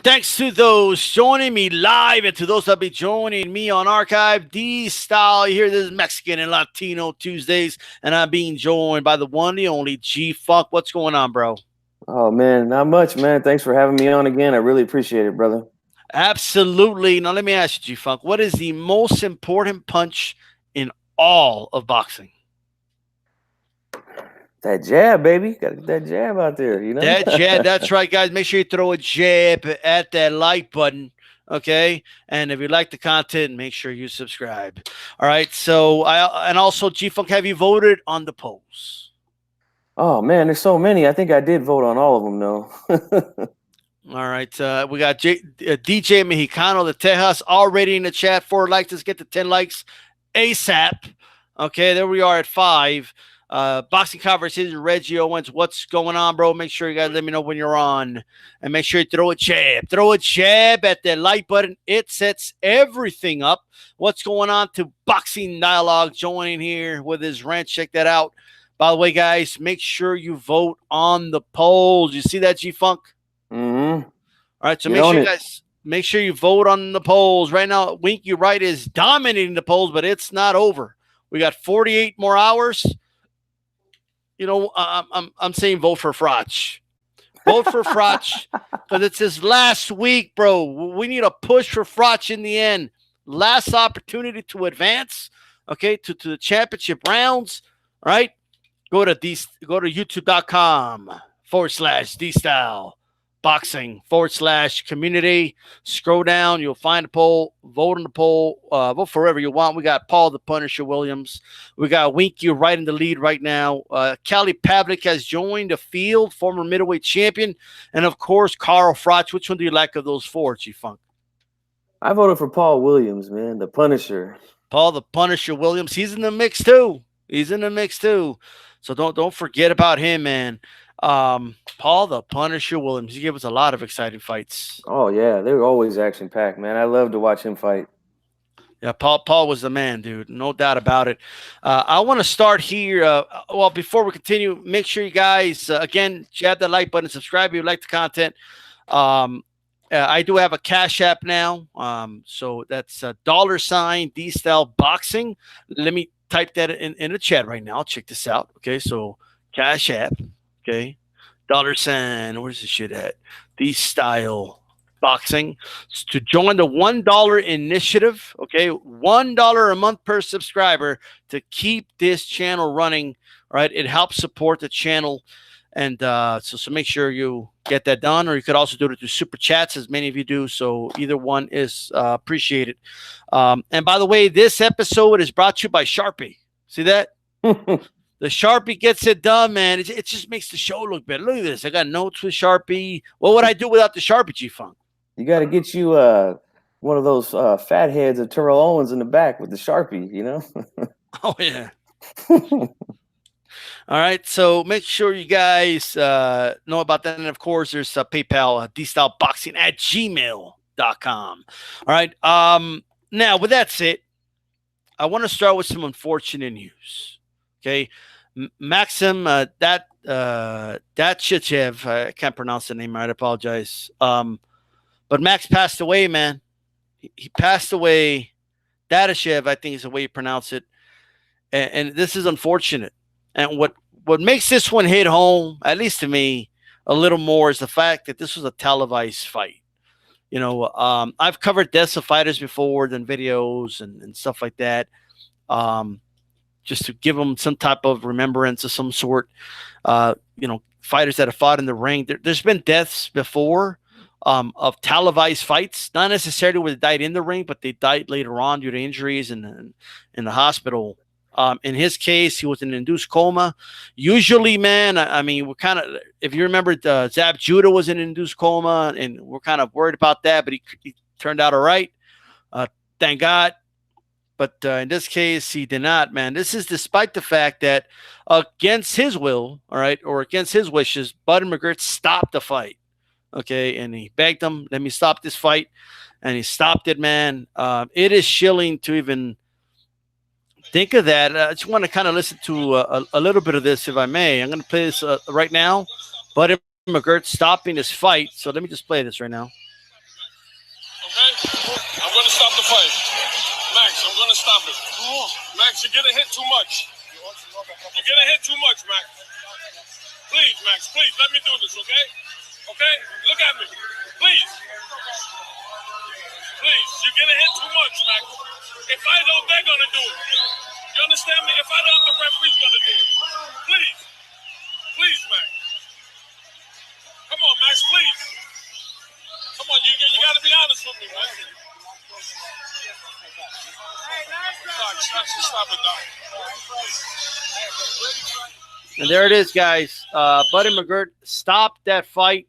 Thanks to those joining me live and to those that be joining me on archive. D Style here. This is Mexican and Latino Tuesdays, and I'm being joined by the one, the only G Funk. What's going on, bro? Oh man, not much, man. Thanks for having me on again. I really appreciate it, brother. Absolutely. Now let me ask you, G Funk, what is the most important punch in all of boxing? That jab, baby. Gotta get that jab out there, you know? That jab. That's right, guys. Make sure you throw a jab at that like button. Okay, and if you like the content, make sure you subscribe. All right. So and also G Funk, have you voted on the polls? Oh man, there's so many. I think I did vote on all of them though. All right. We got DJ Mexicano de Tejas already in the chat. 4 likes. Let's get to 10 likes ASAP. Okay, there we are at 5. Boxing Conversations, Reggie Owens. What's going on, bro? Make sure you guys let me know when you're on. And make sure you throw a jab. Throw a jab at the like button. It sets everything up. What's going on to Boxing Dialogue joining here with his rant? Check that out. By the way, guys, make sure you vote on the polls. You see that, G-Funk? Mm-hmm. All right, so make sure you vote on the polls. Right now, Winky Wright is dominating the polls, but it's not over. We got 48 more hours. You know, I'm saying vote for Frotch. Vote for Frotch because it's his last week, bro. We need a push for Frotch in the end. Last opportunity to advance, okay, to the championship rounds. All right, go to youtube.com/DStyleBoxing /community. Scroll down, you'll find the poll. Vote on the poll. Vote for whoever you want. We got Paul the Punisher Williams. We got Winky right in the lead right now. Kelly Pavlik has joined the field, former middleweight champion, and of course Carl Frotch. Which one do you like of those four, G Funk? I voted for Paul Williams, man, the Punisher. Paul the Punisher Williams. He's in the mix too. So don't forget about him, man. Paul the Punisher Williams. He gave us a lot of exciting fights. Oh yeah, they were always action packed, man. I love to watch him fight. Yeah, Paul was the man, dude. No doubt about it. I want to start here. Well, before we continue, make sure you guys again jab that like button, subscribe if you like the content. I do have a Cash App now. So that's $ DStyleBoxing. Let me type that in the chat right now. Check this out. Okay, so Cash App. Okay, $. Where's this shit at? DStyleBoxing to join the $1 initiative. Okay, $1 a month per subscriber to keep this channel running. All right, it helps support the channel. And so make sure you get that done, or you could also do it through super chats, as many of you do. So either one is appreciated. And by the way, this episode is brought to you by Sharpie. See that? The Sharpie gets it done, man. It just makes the show look better. Look at this. I got notes with Sharpie. What would I do without the Sharpie, G-Funk? You got to get you one of those fat heads of Terrell Owens in the back with the Sharpie, you know? Oh, yeah. All right, so make sure you guys know about that. And, of course, there's PayPal, DStyleBoxing@gmail.com. All right, now, with that said, I want to start with some unfortunate news. Okay, Maxim, Datchichev, I can't pronounce the name right, I apologize. But Max passed away, man. He passed away. Datashev, I think is the way you pronounce it. And this is unfortunate. And what makes this one hit home, at least to me, a little more is the fact that this was a televised fight. You know, I've covered deaths of fighters before, than videos and stuff like that, just to give them some type of remembrance of some sort. You know, fighters that have fought in the ring. There's been deaths before of televised fights, not necessarily where they died in the ring, but they died later on due to injuries in the hospital. In his case, he was in an induced coma. Usually, man, I mean, we're kind of, if you remember, Zab Judah was in an induced coma, and we're kind of worried about that, but he turned out all right. Thank God. But in this case, he did not, man. This is despite the fact that against his will, all right, or against his wishes, Bud McGirt stopped the fight. Okay, and he begged him, let me stop this fight. And he stopped it, man. It is chilling to even think of that. I just want to kind of listen to a little bit of this, if I may. I'm going to play this right now. Bud McGirt stopping his fight. So let me just play this right now. Okay? I'm going to stop the fight. Max, I'm going to stop it. Max, you're getting hit too much. You're getting hit too much, Max. Please, Max, please, let me do this, okay? Okay? Look at me. Please. Please, you're getting hit too much, Max. If I don't, they're going to do it. You understand me? If I don't, the referee's going to do it. Please. Please, Max. Come on, Max, please. Come on, you got to be honest with me, Max. Stop it, Doc. And there it is, guys. Buddy McGirt stopped that fight.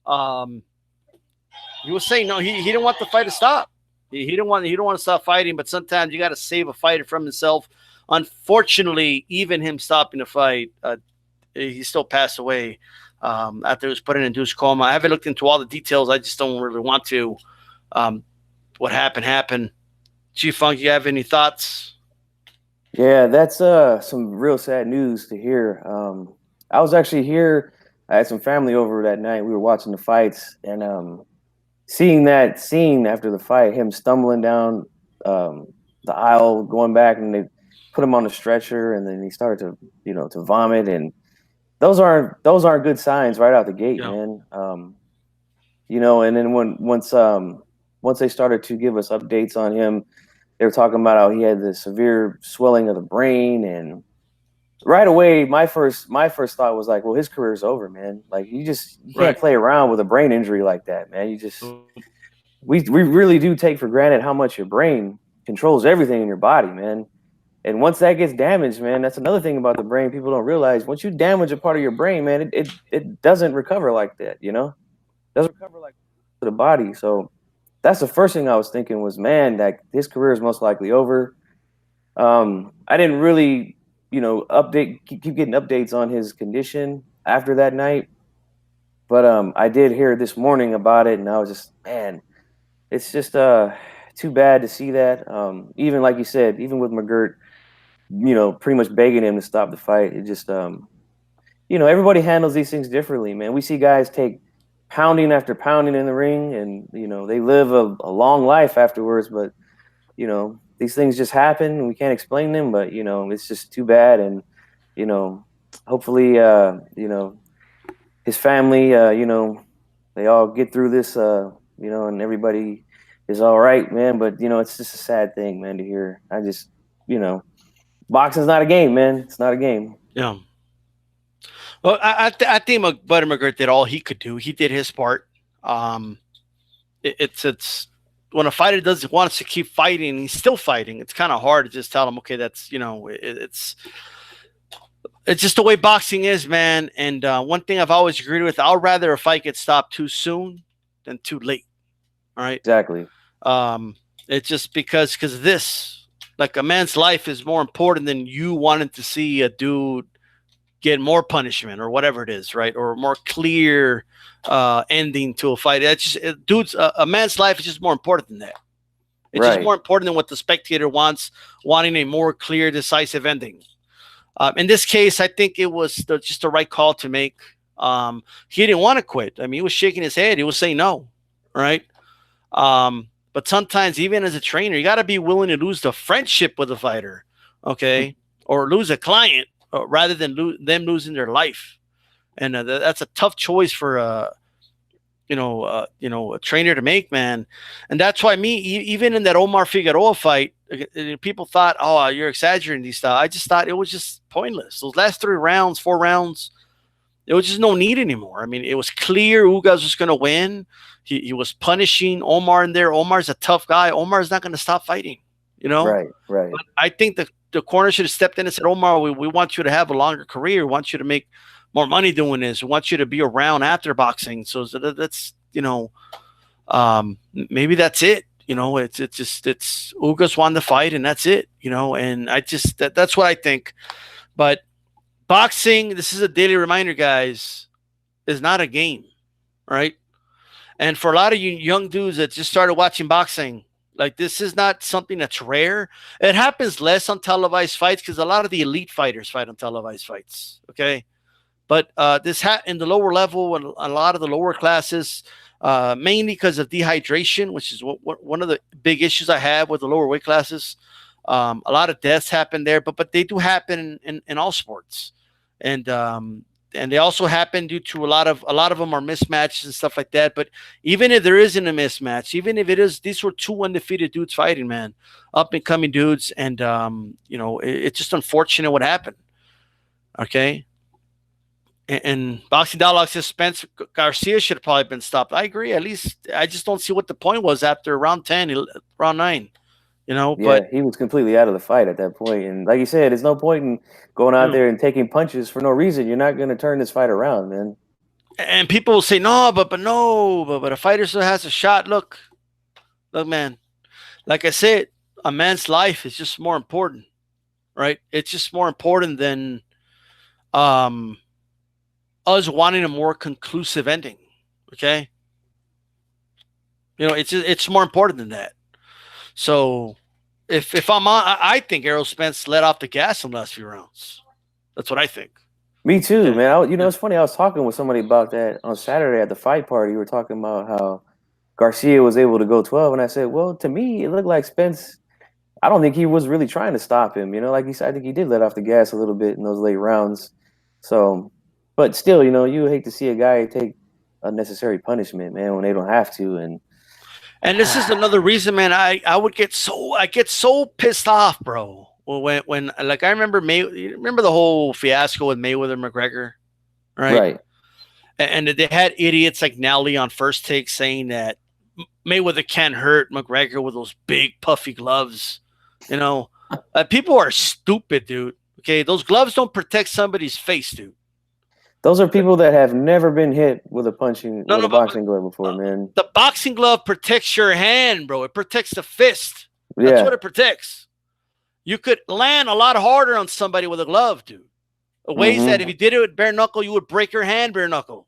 He was saying no, he didn't want the fight to stop. He don't want to stop fighting, but sometimes you got to save a fighter from himself. Unfortunately, even him stopping the fight, he still passed away after he was put in induced coma. I haven't looked into all the details. I just don't really want to. What happened. G-Funk, you have any thoughts? Yeah, that's some real sad news to hear. I was actually here. I had some family over that night. We were watching the fights, and seeing that scene after the fight, him stumbling down the aisle, going back, and they put him on the stretcher, and then he started to vomit, and those aren't good signs right out the gate, man. And then once they started to give us updates on him, they were talking about how he had the severe swelling of the brain, and right away, my first thought was like, well, his career's over, man. Like you can't play around with a brain injury like that, man. We really do take for granted how much your brain controls everything in your body, man. And once that gets damaged, man, that's another thing about the brain people don't realize. Once you damage a part of your brain, man, it doesn't recover like that, It doesn't recover like the body. So that's the first thing I was thinking was, man, that his career is most likely over. I didn't really, keep getting updates on his condition after that night. But I did hear this morning about it, and I was just, man, it's just too bad to see that. Even like you said, even with McGirt, pretty much begging him to stop the fight. It just, everybody handles these things differently, man. We see guys take pounding after pounding in the ring, and they live a long life afterwards. But these things just happen, and we can't explain them. But it's just too bad, and hopefully, his family, they all get through this, and everybody is all right, man. But it's just a sad thing, man, to hear. I just, boxing's not a game, man. It's not a game. Yeah. Well, I think Buddy McGirt did all he could do. He did his part. It's when a fighter wants to keep fighting, he's still fighting. It's kind of hard to just tell him, okay, that's it's just the way boxing is, man. And one thing I've always agreed with: I'd rather a fight get stopped too soon than too late. All right, exactly. It's just because of this. Like a man's life is more important than you wanting to see a dude get more punishment or whatever it is, right? Or a more clear ending to a fight. That's just a man's life is just more important than that. It's just more important than what the spectator wants, wanting a more clear, decisive ending. In this case, I think it was just the right call to make. He didn't want to quit. I mean, he was shaking his head. He was saying no, right? But sometimes, even as a trainer, you got to be willing to lose the friendship with a fighter, okay, or lose a client rather than them losing their life. And that's a tough choice for a trainer to make, man. And that's why even in that Omar Figueroa fight, people thought, oh, you're exaggerating these stuff. I just thought it was just pointless. Those last 4 rounds, there was just no need anymore. I mean, it was clear Ugas was going to win. He was punishing Omar in there. Omar's a tough guy. Omar's not going to stop fighting, Right. But I think the corner should have stepped in and said, Omar, we want you to have a longer career. We want you to make more money doing this. We want you to be around after boxing. So that's, maybe that's it. It's Ugas won the fight and that's it, and I just, that's what I think. But boxing, this is a daily reminder, guys, is not a game, right? And for a lot of you young dudes that just started watching boxing, like this is not something that's rare. It happens less on televised fights because a lot of the elite fighters fight on televised fights, okay? But this in the lower level and a lot of the lower classes, mainly because of dehydration, which is one of the big issues I have with the lower weight classes. A lot of deaths happen there, but they do happen in all sports, and they also happen due to a lot of them are mismatches and stuff like that. But even if there isn't a mismatch, even if it is, these were two undefeated dudes fighting, man, up and coming dudes, and it's just unfortunate what happened. Okay. And Boxing Dialogue says Spence Garcia should have probably been stopped. I agree. At least I just don't see what the point was after round 10, round 9. Yeah, but he was completely out of the fight at that point. And like you said, there's no point in going out there and taking punches for no reason. You're not going to turn this fight around, man. And people will say, no, but a fighter still has a shot. Look, man. Like I said, a man's life is just more important, right? It's just more important than us wanting a more conclusive ending. Okay. It's more important than that. So if I'm on, I think Errol Spence let off the gas in the last few rounds. That's what I think. Me too, man. It's funny. I was talking with somebody about that on Saturday at the fight party. We were talking about how Garcia was able to go 12, and I said, well, to me, it looked like Spence. I don't think he was really trying to stop him. Like you said, I think he did let off the gas a little bit in those late rounds. So, but still, you hate to see a guy take unnecessary punishment, man, when they don't have to. And this is another reason, man. I get so pissed off, bro. When like I remember remember the whole fiasco with Mayweather McGregor, right? Right. And they had idiots like Nally on First Take saying that Mayweather can't hurt McGregor with those big puffy gloves. People are stupid, dude. Okay, those gloves don't protect somebody's face, dude. Those are people that have never been hit with a boxing glove before, man. The boxing glove protects your hand, bro. It protects the fist. That's what it protects. You could land a lot harder on somebody with a glove, dude. Ways that if you did it with bare knuckle, you would break your hand bare knuckle.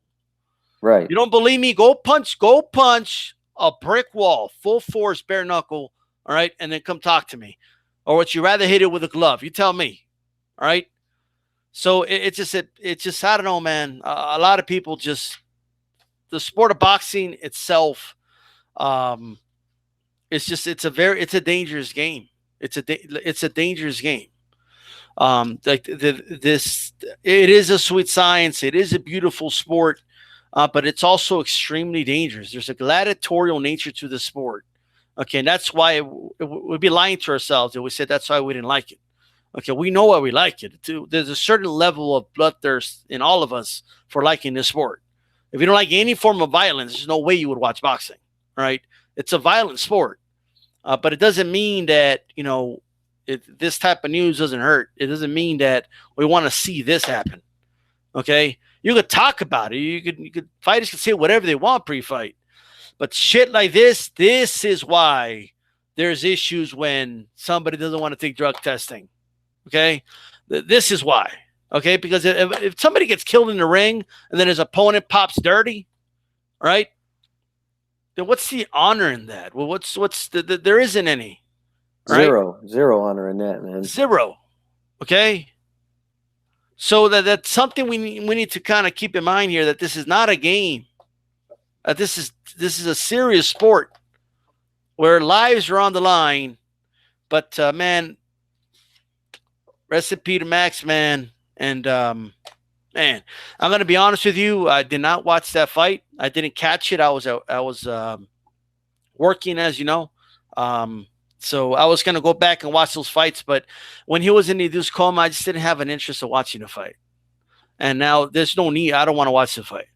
Right. You don't believe me? Go punch a brick wall, full force, bare knuckle, all right? And then come talk to me. Or would you rather hit it with a glove? You tell me, all right? So it's just I don't know, man. A lot of people the sport of boxing itself, it's a dangerous game. It's a dangerous game. It is a sweet science. It is a beautiful sport, but it's also extremely dangerous. There's a gladiatorial nature to the sport. Okay, and that's why we'd be lying to ourselves if we said that's why we didn't like it. Okay, we know why we like it. There's a certain level of bloodthirst in all of us for liking this sport. If you don't like any form of violence, there's no way you would watch boxing, right? It's a violent sport, but it doesn't mean that, this type of news doesn't hurt. It doesn't mean that we want to see this happen, okay? You could talk about it. You could fighters can say whatever they want pre-fight, but shit like this is why there's issues when somebody doesn't want to take drug testing. Okay, this is why. Okay, because if somebody gets killed in the ring and then his opponent pops dirty, right? Then what's the honor in that? Well, there isn't any. Right? Zero honor in that, man. Zero. Okay. So that's something we need to kind of keep in mind here, that this is not a game. This is a serious sport where lives are on the line. But man. Rest in peace to Max, man. And, man, I'm going to be honest with you. I did not watch that fight. I didn't catch it. I was working, as you know. So I was going to go back and watch those fights. But when he was in the induced coma, I just didn't have an interest in watching the fight. And now there's no need. I don't want to watch the fight.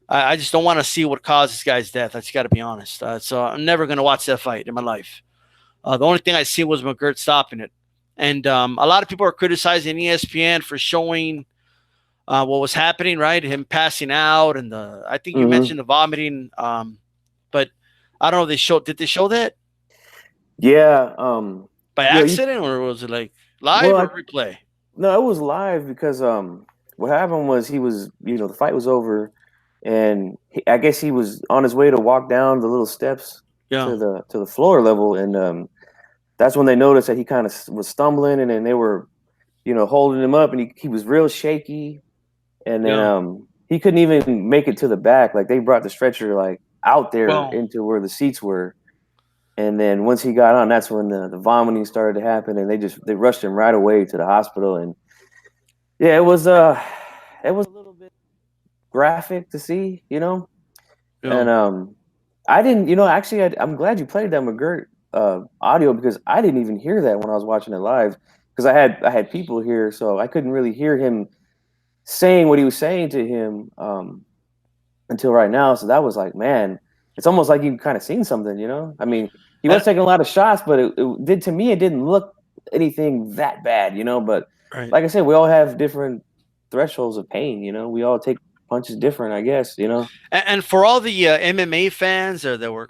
I just don't want to see what caused this guy's death. I just got to be honest. So I'm never going to watch that fight in my life. The only thing I see was McGirt stopping it. And a lot of people are criticizing ESPN for showing what was happening, right? Him passing out, and I think you mentioned the vomiting. But I don't know. Did they show that? Yeah. By accident, or was it like live or replay? No, it was live because what happened was he was, the fight was over, and I guess he was on his way to walk down the little steps to the floor level, and that's when they noticed that he kind of was stumbling, and then they were, holding him up, and he was real shaky. and then he couldn't even make it to the back. Like they brought the stretcher like out there into where the seats were. And then once he got on, that's when the vomiting started to happen, and they rushed him right away to the hospital. And yeah, it was a little bit graphic to see, you know. And I didn't, you know, actually I'm glad you played that McGirt audio, because I didn't even hear that when I was watching it live, because I had people here, so I couldn't really hear him saying what he was saying to him until right now. So that was like, man, it's almost like you kind of seen something, you know. I mean, he was taking a lot of shots, but it did, to me, it didn't look anything that bad, you know. But like I said, we all have different thresholds of pain, you know. We all take punches different, I guess, you know. And for all the MMA fans that were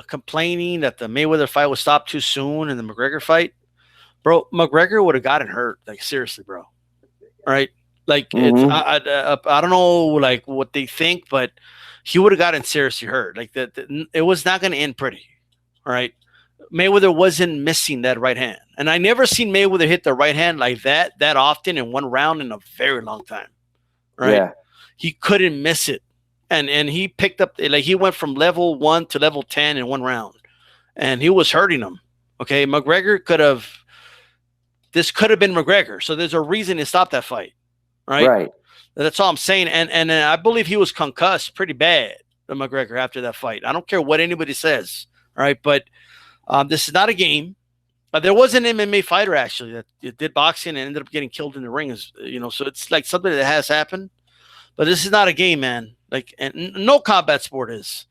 complaining that the Mayweather fight was stopped too soon and the McGregor fight, bro, McGregor would have gotten hurt. Like, seriously, bro. Right? Like, it's I don't know like what they think, but he would have gotten seriously hurt. Like it was not going to end pretty. All right. Mayweather wasn't missing that right hand, and I never seen Mayweather hit the right hand like that often in one round in a very long time. Right? Yeah. He couldn't miss it, and he picked up, like, he went from level 1 to level 10 in one round, and he was hurting him. Okay, McGregor could have been McGregor, so there's a reason to stop that fight. Right. That's all I'm saying. And I believe he was concussed pretty bad, the McGregor, after that fight. I don't care what anybody says. All right. But this is not a game. There was an MMA fighter actually that did boxing and ended up getting killed in the ring. You know, so it's like something that has happened. But this is not a game, man. Like, and no combat sport is.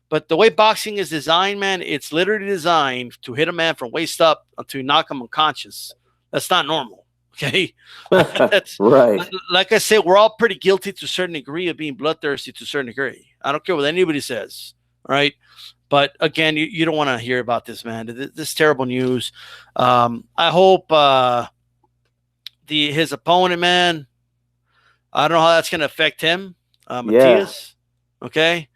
But the way boxing is designed, man, it's literally designed to hit a man from waist up until you knock him unconscious. That's not normal. Okay. That's right. Like I said, we're all pretty guilty to a certain degree of being bloodthirsty to a certain degree. I don't care what anybody says. Right. But again, you don't want to hear about this, man. This terrible news. I hope his opponent, man, I don't know how that's going to affect him, Matias. Okay.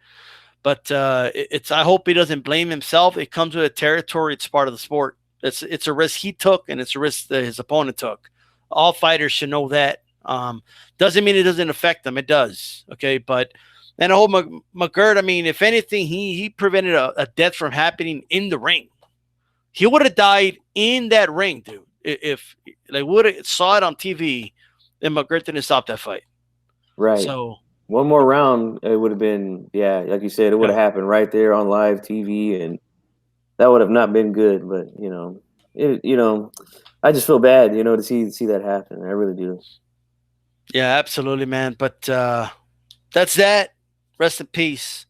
But I hope he doesn't blame himself. It comes with a territory. It's part of the sport. It's a risk he took, and it's a risk that his opponent took. All fighters should know that. Doesn't mean it doesn't affect them. It does. Okay. But then I hope McGirt, I mean, if anything, he prevented a death from happening in the ring. He would have died in that ring, dude. If they would have saw it on TV, then McGirt didn't stop that fight. Right. So one more round, it would have been, like you said, it would have happened right there on live TV, and that would have not been good. But I just feel bad, to see that happen. I really do. Yeah, absolutely, man. But that's that. Rest in peace.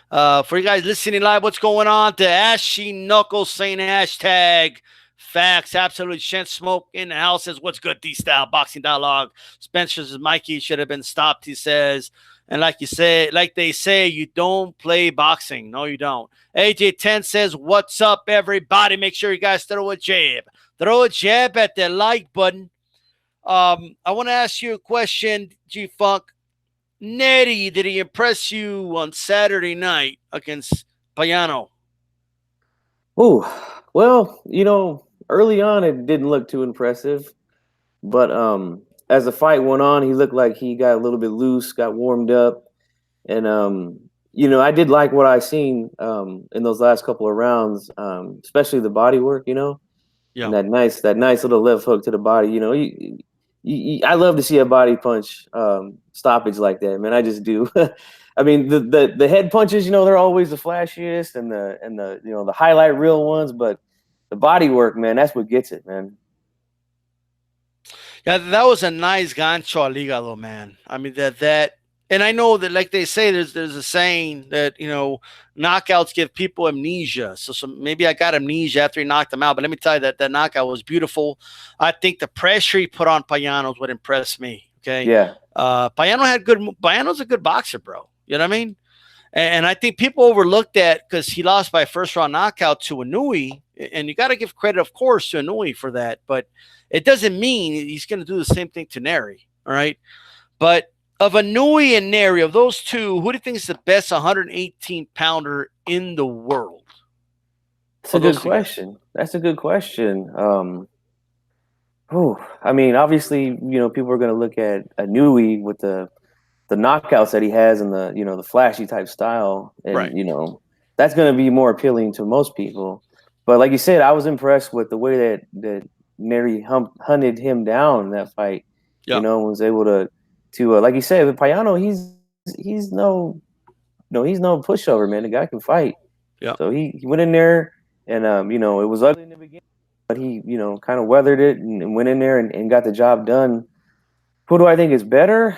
For you guys listening live, what's going on? The Ashy Knuckles saying hashtag facts. Absolutely. Shen Smoke in the house says, what's good, DStyleBoxing Dialogue? Spencer says, Mikey should have been stopped, he says. And like they say, you don't play boxing. No, you don't. AJ10 says, what's up, everybody? Make sure you guys throw a jab. Throw a jab at the like button. I want to ask you a question, G-Funk. Nery, did he impress you on Saturday night against Payano? Oh, well, early on it didn't look too impressive. But as the fight went on, he looked like he got a little bit loose, got warmed up. And, I did like what I seen in those last couple of rounds, especially the body work, Yeah. And that nice little left hook to the body. I love to see a body punch stoppage like that, man. I just do. I mean, the head punches, they're always the flashiest and the highlight reel ones, but the body work, man, that's what gets it, man. Yeah, that was a nice gancho al hígado, man. I mean, that and I know that, like they say, there's a saying that, knockouts give people amnesia. So maybe I got amnesia after he knocked him out. But let me tell you that knockout was beautiful. I think the pressure he put on Payano is what impressed me. Okay. Yeah. Payano's a good boxer, bro. You know what I mean? And I think people overlooked that because he lost by first round knockout to Inoue. And you got to give credit, of course, to Inoue for that. But it doesn't mean he's going to do the same thing to Nery. All right. But of Inoue and Nery, of those two, who do you think is the best 118-pounder in the world? That's a good question. That's a good question. I mean, obviously, people are going to look at Inoue with the knockouts that he has and the the flashy type style, and Right. that's going to be more appealing to most people. But like you said, I was impressed with the way that Nery hunted him down in that fight. Yeah. Was able to like you said, with Payano, he's no pushover, man. The guy can fight. Yeah. So he went in there, and it was ugly in the beginning, but he kind of weathered it and went in there and got the job done. Who do I think is better?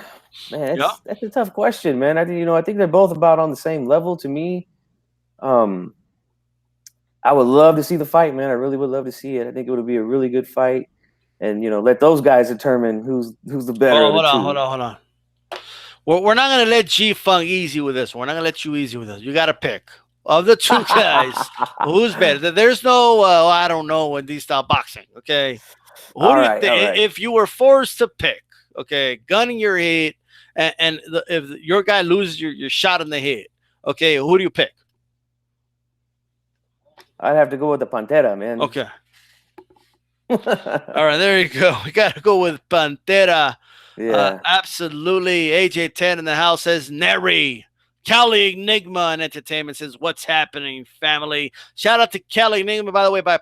Man, that's a tough question, man. I think they're both about on the same level to me. I would love to see the fight, man. I really would love to see it. I think it would be a really good fight, and let those guys determine who's the better of the two. Hold on. We're not gonna let G-Funk easy with this. We're not gonna let you easy with this. You got to pick of the two guys who's better. There's no I don't know in DStyleBoxing. Okay, All right. If you were forced to pick, okay, gun in your head, and if your guy loses your shot in the head, okay, who do you pick? I'd have to go with the Pantera, man. Okay. All right, there you go. We got to go with Pantera. Yeah. Absolutely. AJ10 in the house says Nery. Cali Enigma and Entertainment says, what's happening, family? Shout out to Cali Enigma, by the way, by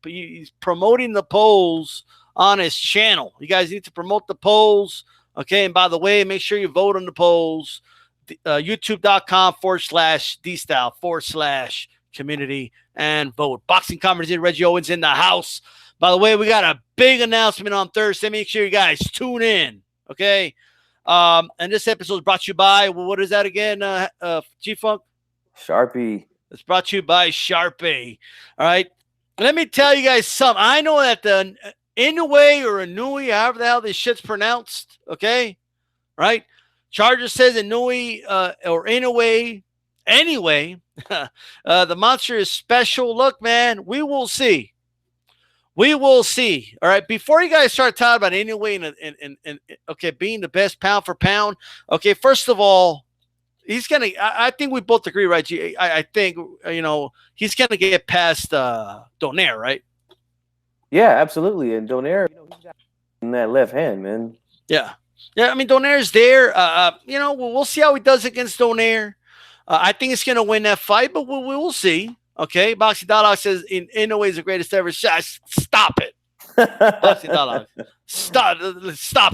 he's promoting the polls on his channel. You guys need to promote the polls. Okay. And by the way, make sure you vote on the polls. YouTube.com/DStyle/community and vote. Boxing Conference in Reggie Owens in the house. By the way, we got a big announcement on Thursday. Make sure you guys tune in. Okay. And this episode is brought to you by, what is that again, G-Funk? Sharpie. It's brought to you by Sharpie. All right. Let me tell you guys something. I know that the Inoue or Inoue, however the hell this shit's pronounced, okay? Right? Charger says Inoue or Inoue. Anyway, the monster is special. Look, man, we will see. We will see. All right. Before you guys start talking about Inoue and okay, being the best pound for pound. Okay, first of all, he's gonna. I think we both agree, right? G? I think he's gonna get past Donaire, right? Yeah, absolutely. And Donaire, he's got in that left hand, man. Yeah. I mean, Donaire's there. We'll see how he does against Donaire. I think he's gonna win that fight, but we will see. Okay, Boxing Dialogue says Inoue is the greatest ever shot. Stop it. Boxing Dialogue. Stop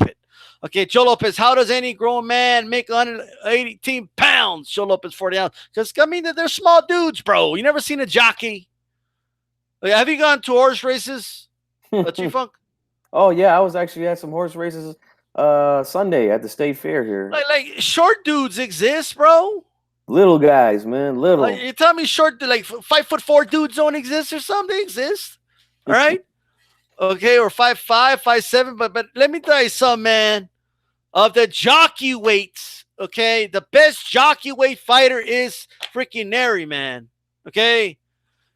it. Okay, Joe Lopez, how does any grown man make 118 pounds? Joe Lopez, 40 ounces. Because, I mean, they're small dudes, bro. You never seen a jockey? Have you gone to horse races, G-Funk? Oh, yeah, I was actually at some horse races Sunday at the state fair here. Like short dudes exist, bro. Little guys, man, little. You tell me short, like 5'4" dudes don't exist or something? They exist, all right? Okay, or 5'5", 5'7", but let me tell you something, man. Of the jockey weights, okay, the best jockey weight fighter is freaking Nery, man. Okay,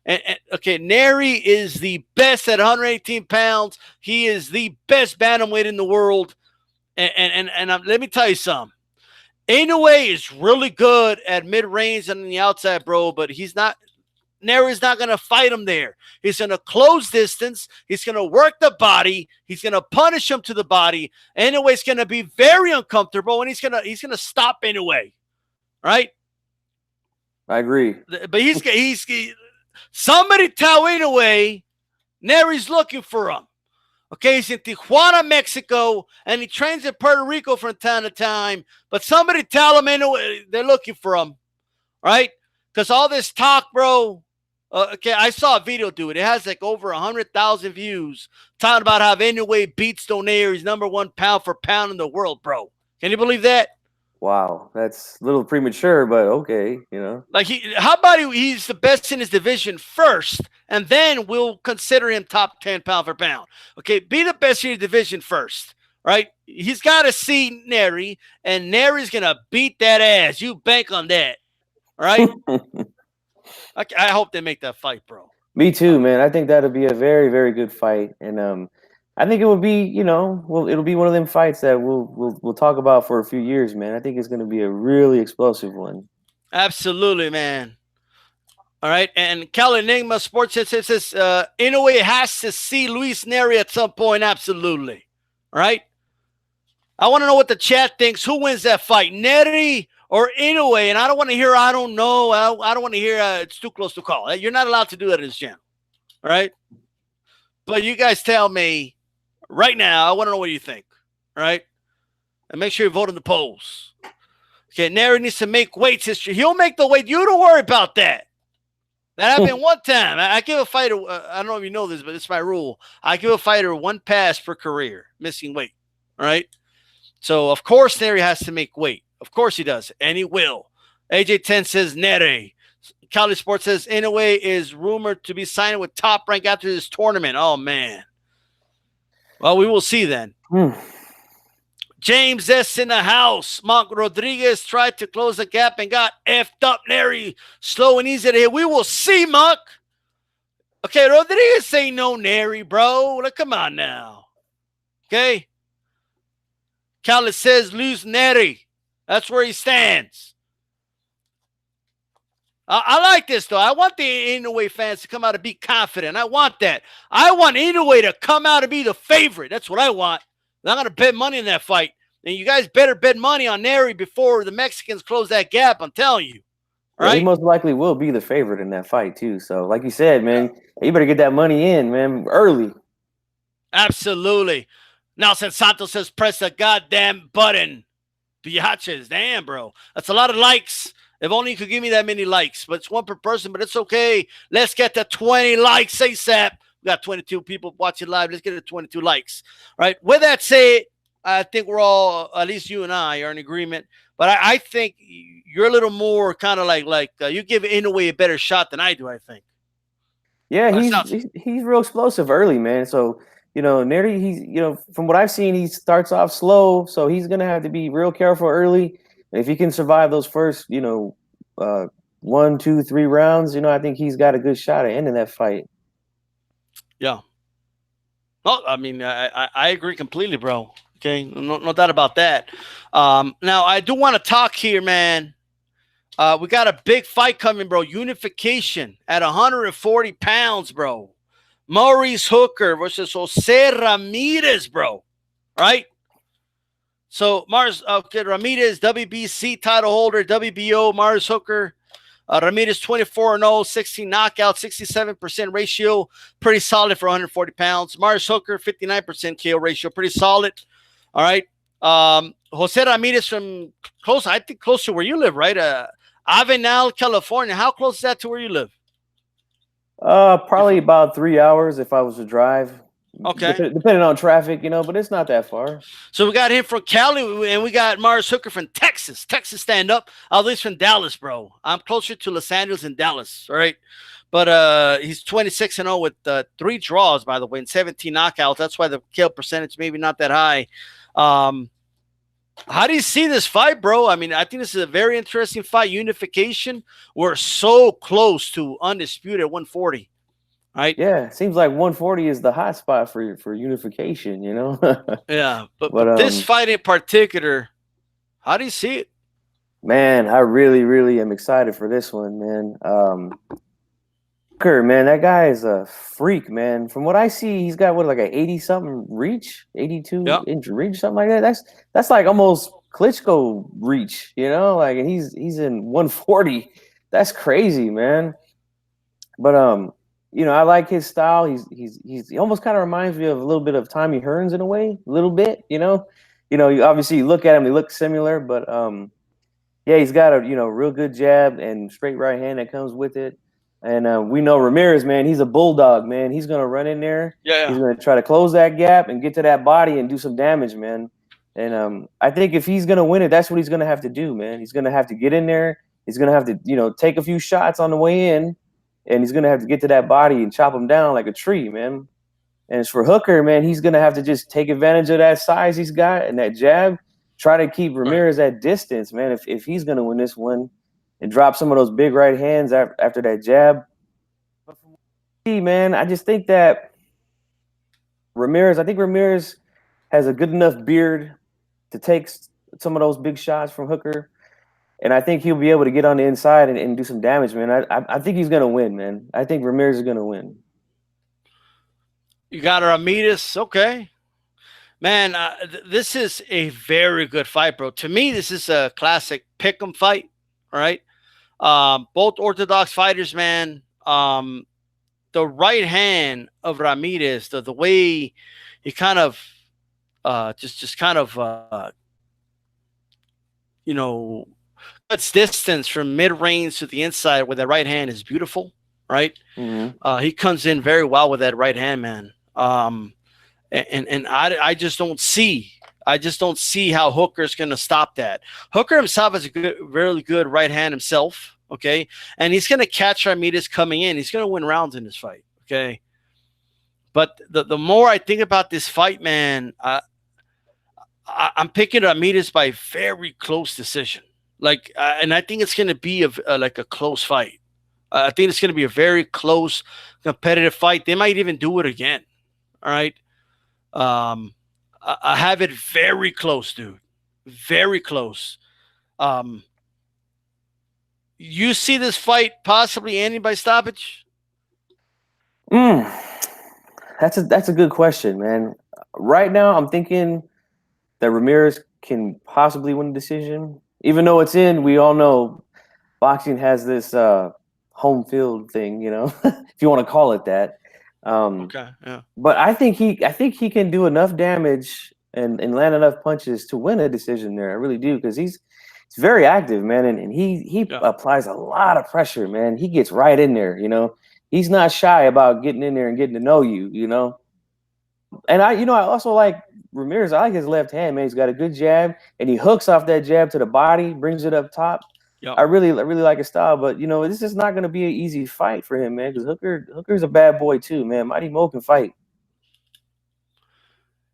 and okay, Nery is the best at 118 pounds. He is the best bantamweight in the world, and let me tell you something. Inoue is really good at mid-range and on the outside, bro, but he's not. Nery's not going to fight him there. He's going to close distance. He's going to work the body. He's going to punish him to the body. Inoue's going to be very uncomfortable, and he's going to stop Inoue, right? I agree. But he's somebody tell Inoue Nery's looking for him. Okay, he's in Tijuana, Mexico, and he trains in Puerto Rico from time to time. But somebody tell him they're looking for him, right? Because all this talk, bro. Okay, I saw a video, dude. It has like over 100,000 views talking about how Inoue beats Donaire. He's #1 pound for pound in the world, bro. Can you believe that? Wow, that's a little premature, but okay, Like how about he's the best in his division first, and then we'll consider him top 10 pound for pound. Okay, be the best in your division first, right? He's got to see Nery, and Nery's gonna beat that ass. You bank on that, all right? I hope they make that fight, bro. Me too, man. I think that'll be a very, very good fight, and I think it would be, it'll be one of them fights that we'll talk about for a few years, man. I think it's going to be a really explosive one. Absolutely, man. All right, and Cal Enigma Sports says Inoue has to see Luis Nery at some point. Absolutely, all right. I want to know what the chat thinks. Who wins that fight, Nery or Inoue? And I don't want to hear, I don't know. I don't want to hear it's too close to call. You're not allowed to do that in this channel. All right? But you guys tell me right now. I want to know what you think. All right? And make sure you vote in the polls. Okay, Nery needs to make weights history. He'll make the weight. You don't worry about that. That happened one time. I give a fighter, I don't know if you know this, but it's my rule. I give a fighter 1 pass per career, missing weight. All right? So, of course, Nery has to make weight. Of course he does. And he will. AJ10 says Nery. Cali Sports says Inoue is rumored to be signing with Top Rank after this tournament. Oh, man. Well, we will see then. James S. in the house. Monk Rodriguez tried to close the gap and got effed up. Nery slow and easy to hit. We will see, Monk. Okay, Rodriguez say no Nery, bro. Like, come on now. Okay? Callis says lose Nery. That's where he stands. I like this, though. I want the Inoue fans to come out and be confident. I want that. I want Inoue to come out and be the favorite. That's what I want. I'm going to bet money in that fight. And you guys better bet money on Nery before the Mexicans close that gap. I'm telling you. All right? He most likely will be the favorite in that fight, too. So, like you said, man, you better get that money in, man, early. Absolutely. Nelson Santos says, press the goddamn button. Biatches. Damn, bro. That's a lot of likes. If only you could give me that many likes. But it's one per person, but it's okay. Let's get to 20 likes ASAP. We got 22 people watching live. Let's get to 22 likes. All right. With that said, I think we're all, at least you and I, are in agreement. But I think you're a little more kind of like you give Inoue a better shot than I do, I think. Yeah, he's real explosive early, man. So, Nery, he's, from what I've seen, he starts off slow. So he's going to have to be real careful early. And if he can survive those first, 1, 2, 3 rounds, I think he's got a good shot at ending that fight. Yeah. Oh, I mean, I agree completely, bro. Okay, no doubt about that. Now, I do want to talk here, man. We got a big fight coming, bro. Unification at 140 pounds, bro. Maurice Hooker versus Jose Ramirez, bro. Right? So, Ramirez, WBC title holder, WBO, Maurice Hooker. Ramirez 24-0, 16 knockouts, 67% ratio. Pretty solid for 140 pounds. Maurice Hooker, 59% KO ratio. Pretty solid. All right. Jose Ramirez from close to where you live, right? Avenal, California. How close is that to where you live? Probably about 3 hours if I was to drive. Okay. Depending on traffic, but it's not that far. So we got him from Cali, and we got Maurice Hooker from Texas. Texas stand up. At least from Dallas, bro. I'm closer to Los Angeles than Dallas, all right? But he's 26-0 with 3 draws, by the way, and 17 knockouts. That's why the kill percentage maybe not that high. How do you see this fight, bro? I mean, I think this is a very interesting fight. Unification. We're so close to undisputed 140. Right? Yeah, it seems like 140 is the hot spot for unification, Yeah, but this fight in particular, how do you see it? Man, I really, really am excited for this one, man. Hooker, man, that guy is a freak, man. From what I see, he's got like an 80-something reach, 82-inch reach, something like that. That's like almost Klitschko reach, like, and he's in 140. That's crazy, man. But I like his style. He almost kind of reminds me of a little bit of Tommy Hearns in a way, a little bit, you obviously you look at him, they look similar, but yeah, he's got a real good jab and straight right hand that comes with it. And we know Ramirez, man, he's a bulldog, man. He's gonna run in there. Yeah. He's gonna try to close that gap and get to that body and do some damage, man. And I think if he's gonna win it, that's what he's gonna have to do, man. He's gonna have to get in there. He's gonna have to, take a few shots on the way in. And he's going to have to get to that body and chop him down like a tree, man. And as for Hooker, man, he's going to have to just take advantage of that size he's got and that jab. Try to keep Ramirez at distance, man, if he's going to win this one. And drop some of those big right hands after that jab. But from what I see, man, I just think that Ramirez has a good enough beard to take some of those big shots from Hooker. And I think he'll be able to get on the inside and do some damage, man. I think he's going to win, man. I think Ramirez is going to win. You got Ramirez. Okay. Man, this is a very good fight, bro. To me, this is a classic pick'em fight. All right. Both orthodox fighters, man. The right hand of Ramirez, the way he kind of just kind of you know cuts distance from mid range to the inside with that right hand is beautiful, right? He comes in very well with that right hand, man. And I just don't see. I just don't see how Hooker's going to stop that. Hooker himself has a good, really good right hand himself, okay? And he's going to catch Ramirez coming in. He's going to win rounds in this fight, okay? But the more I think about this fight, man, I'm picking Ramirez by very close decision. Like, and I think it's going to be like a close fight. I think it's going to be a very close, competitive fight. They might even do it again, all right? I have it very close, dude. Very close. You see this fight possibly ending by stoppage? That's a good question, man. Right now, I'm thinking that Ramirez can possibly win the decision. Even though it's in, we all know boxing has this home field thing, if you want to call it that. Okay, yeah. But I think he can do enough damage and land enough punches to win a decision there. I really do, because he's very active, man, and he applies a lot of pressure, man. He gets right in there, He's not shy about getting in there and getting to know you, And I also like Ramirez. I like his left hand, man. He's got a good jab, and he hooks off that jab to the body, brings it up top. Yep. I really like his style, but this is not going to be an easy fight for him, man. Because Hooker's a bad boy too, man. Mighty Mo can fight.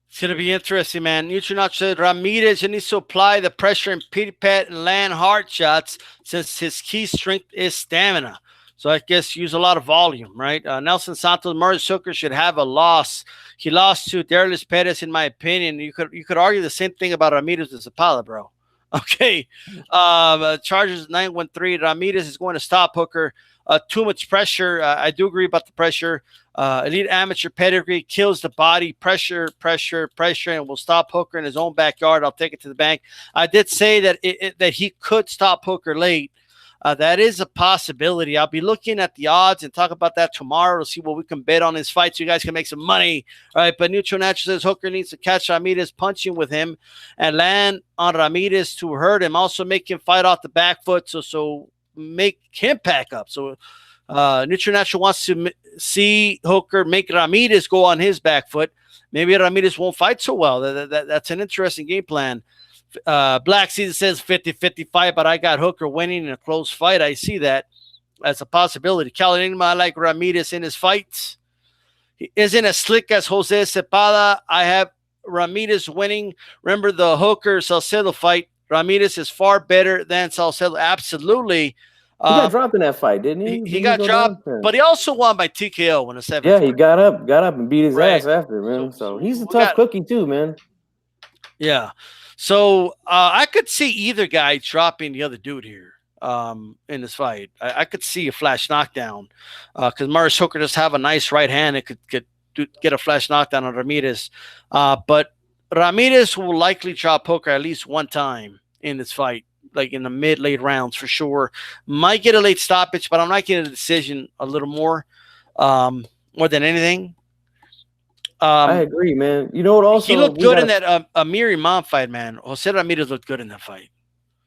It's going to be interesting, man. Nutrinaut said Ramirez needs to apply the pressure and pit pat and land hard shots, since his key strength is stamina. So I guess use a lot of volume, right? Nelson Santos, Maurice Hooker should have a loss. He lost to Derlis Perez, in my opinion. You could argue the same thing about Ramirez and Zapata, bro. Okay. Chargers 913. Ramirez is going to stop Hooker. Too much pressure. I do agree about the pressure. Elite amateur pedigree kills the body. Pressure, and will stop Hooker in his own backyard. I'll take it to the bank. I did say that that he could stop Hooker late. That is a possibility. I'll be looking at the odds and talk about that tomorrow to see what we can bet on his fight so you guys can make some money. All right, but Neutral Natural says Hooker needs to catch Ramirez punching with him and land on Ramirez to hurt him. Also make him fight off the back foot, so make him pack up. So Neutral Natural wants to see Hooker make Ramirez go on his back foot. Maybe Ramirez won't fight so well. That's an interesting game plan. Black Season says 50-50 fight, but I got Hooker winning in a close fight. I see that as a possibility. Calvin, I like Ramirez in his fights. He isn't as slick as Jose Cepeda. I have Ramirez winning. Remember the Hooker Salcedo fight? Ramirez is far better than Salcedo. Absolutely. He got dropped in that fight, didn't he? He got dropped, but he also won by TKO in a 7th. Yeah, he got up and beat his ass after, man. So he's a tough cookie too, man. Yeah. So I could see either guy dropping the other dude here in this fight. I could see a flash knockdown because Maurice Hooker does have a nice right hand. It could get a flash knockdown on Ramirez. But Ramirez will likely drop Hooker at least one time in this fight, like in the mid-late rounds for sure. Might get a late stoppage, but I'm not getting a decision a little more than anything. I agree, man. You know what? Also, he looked good in that Amir Imam fight, man. Jose Ramirez looked good in that fight.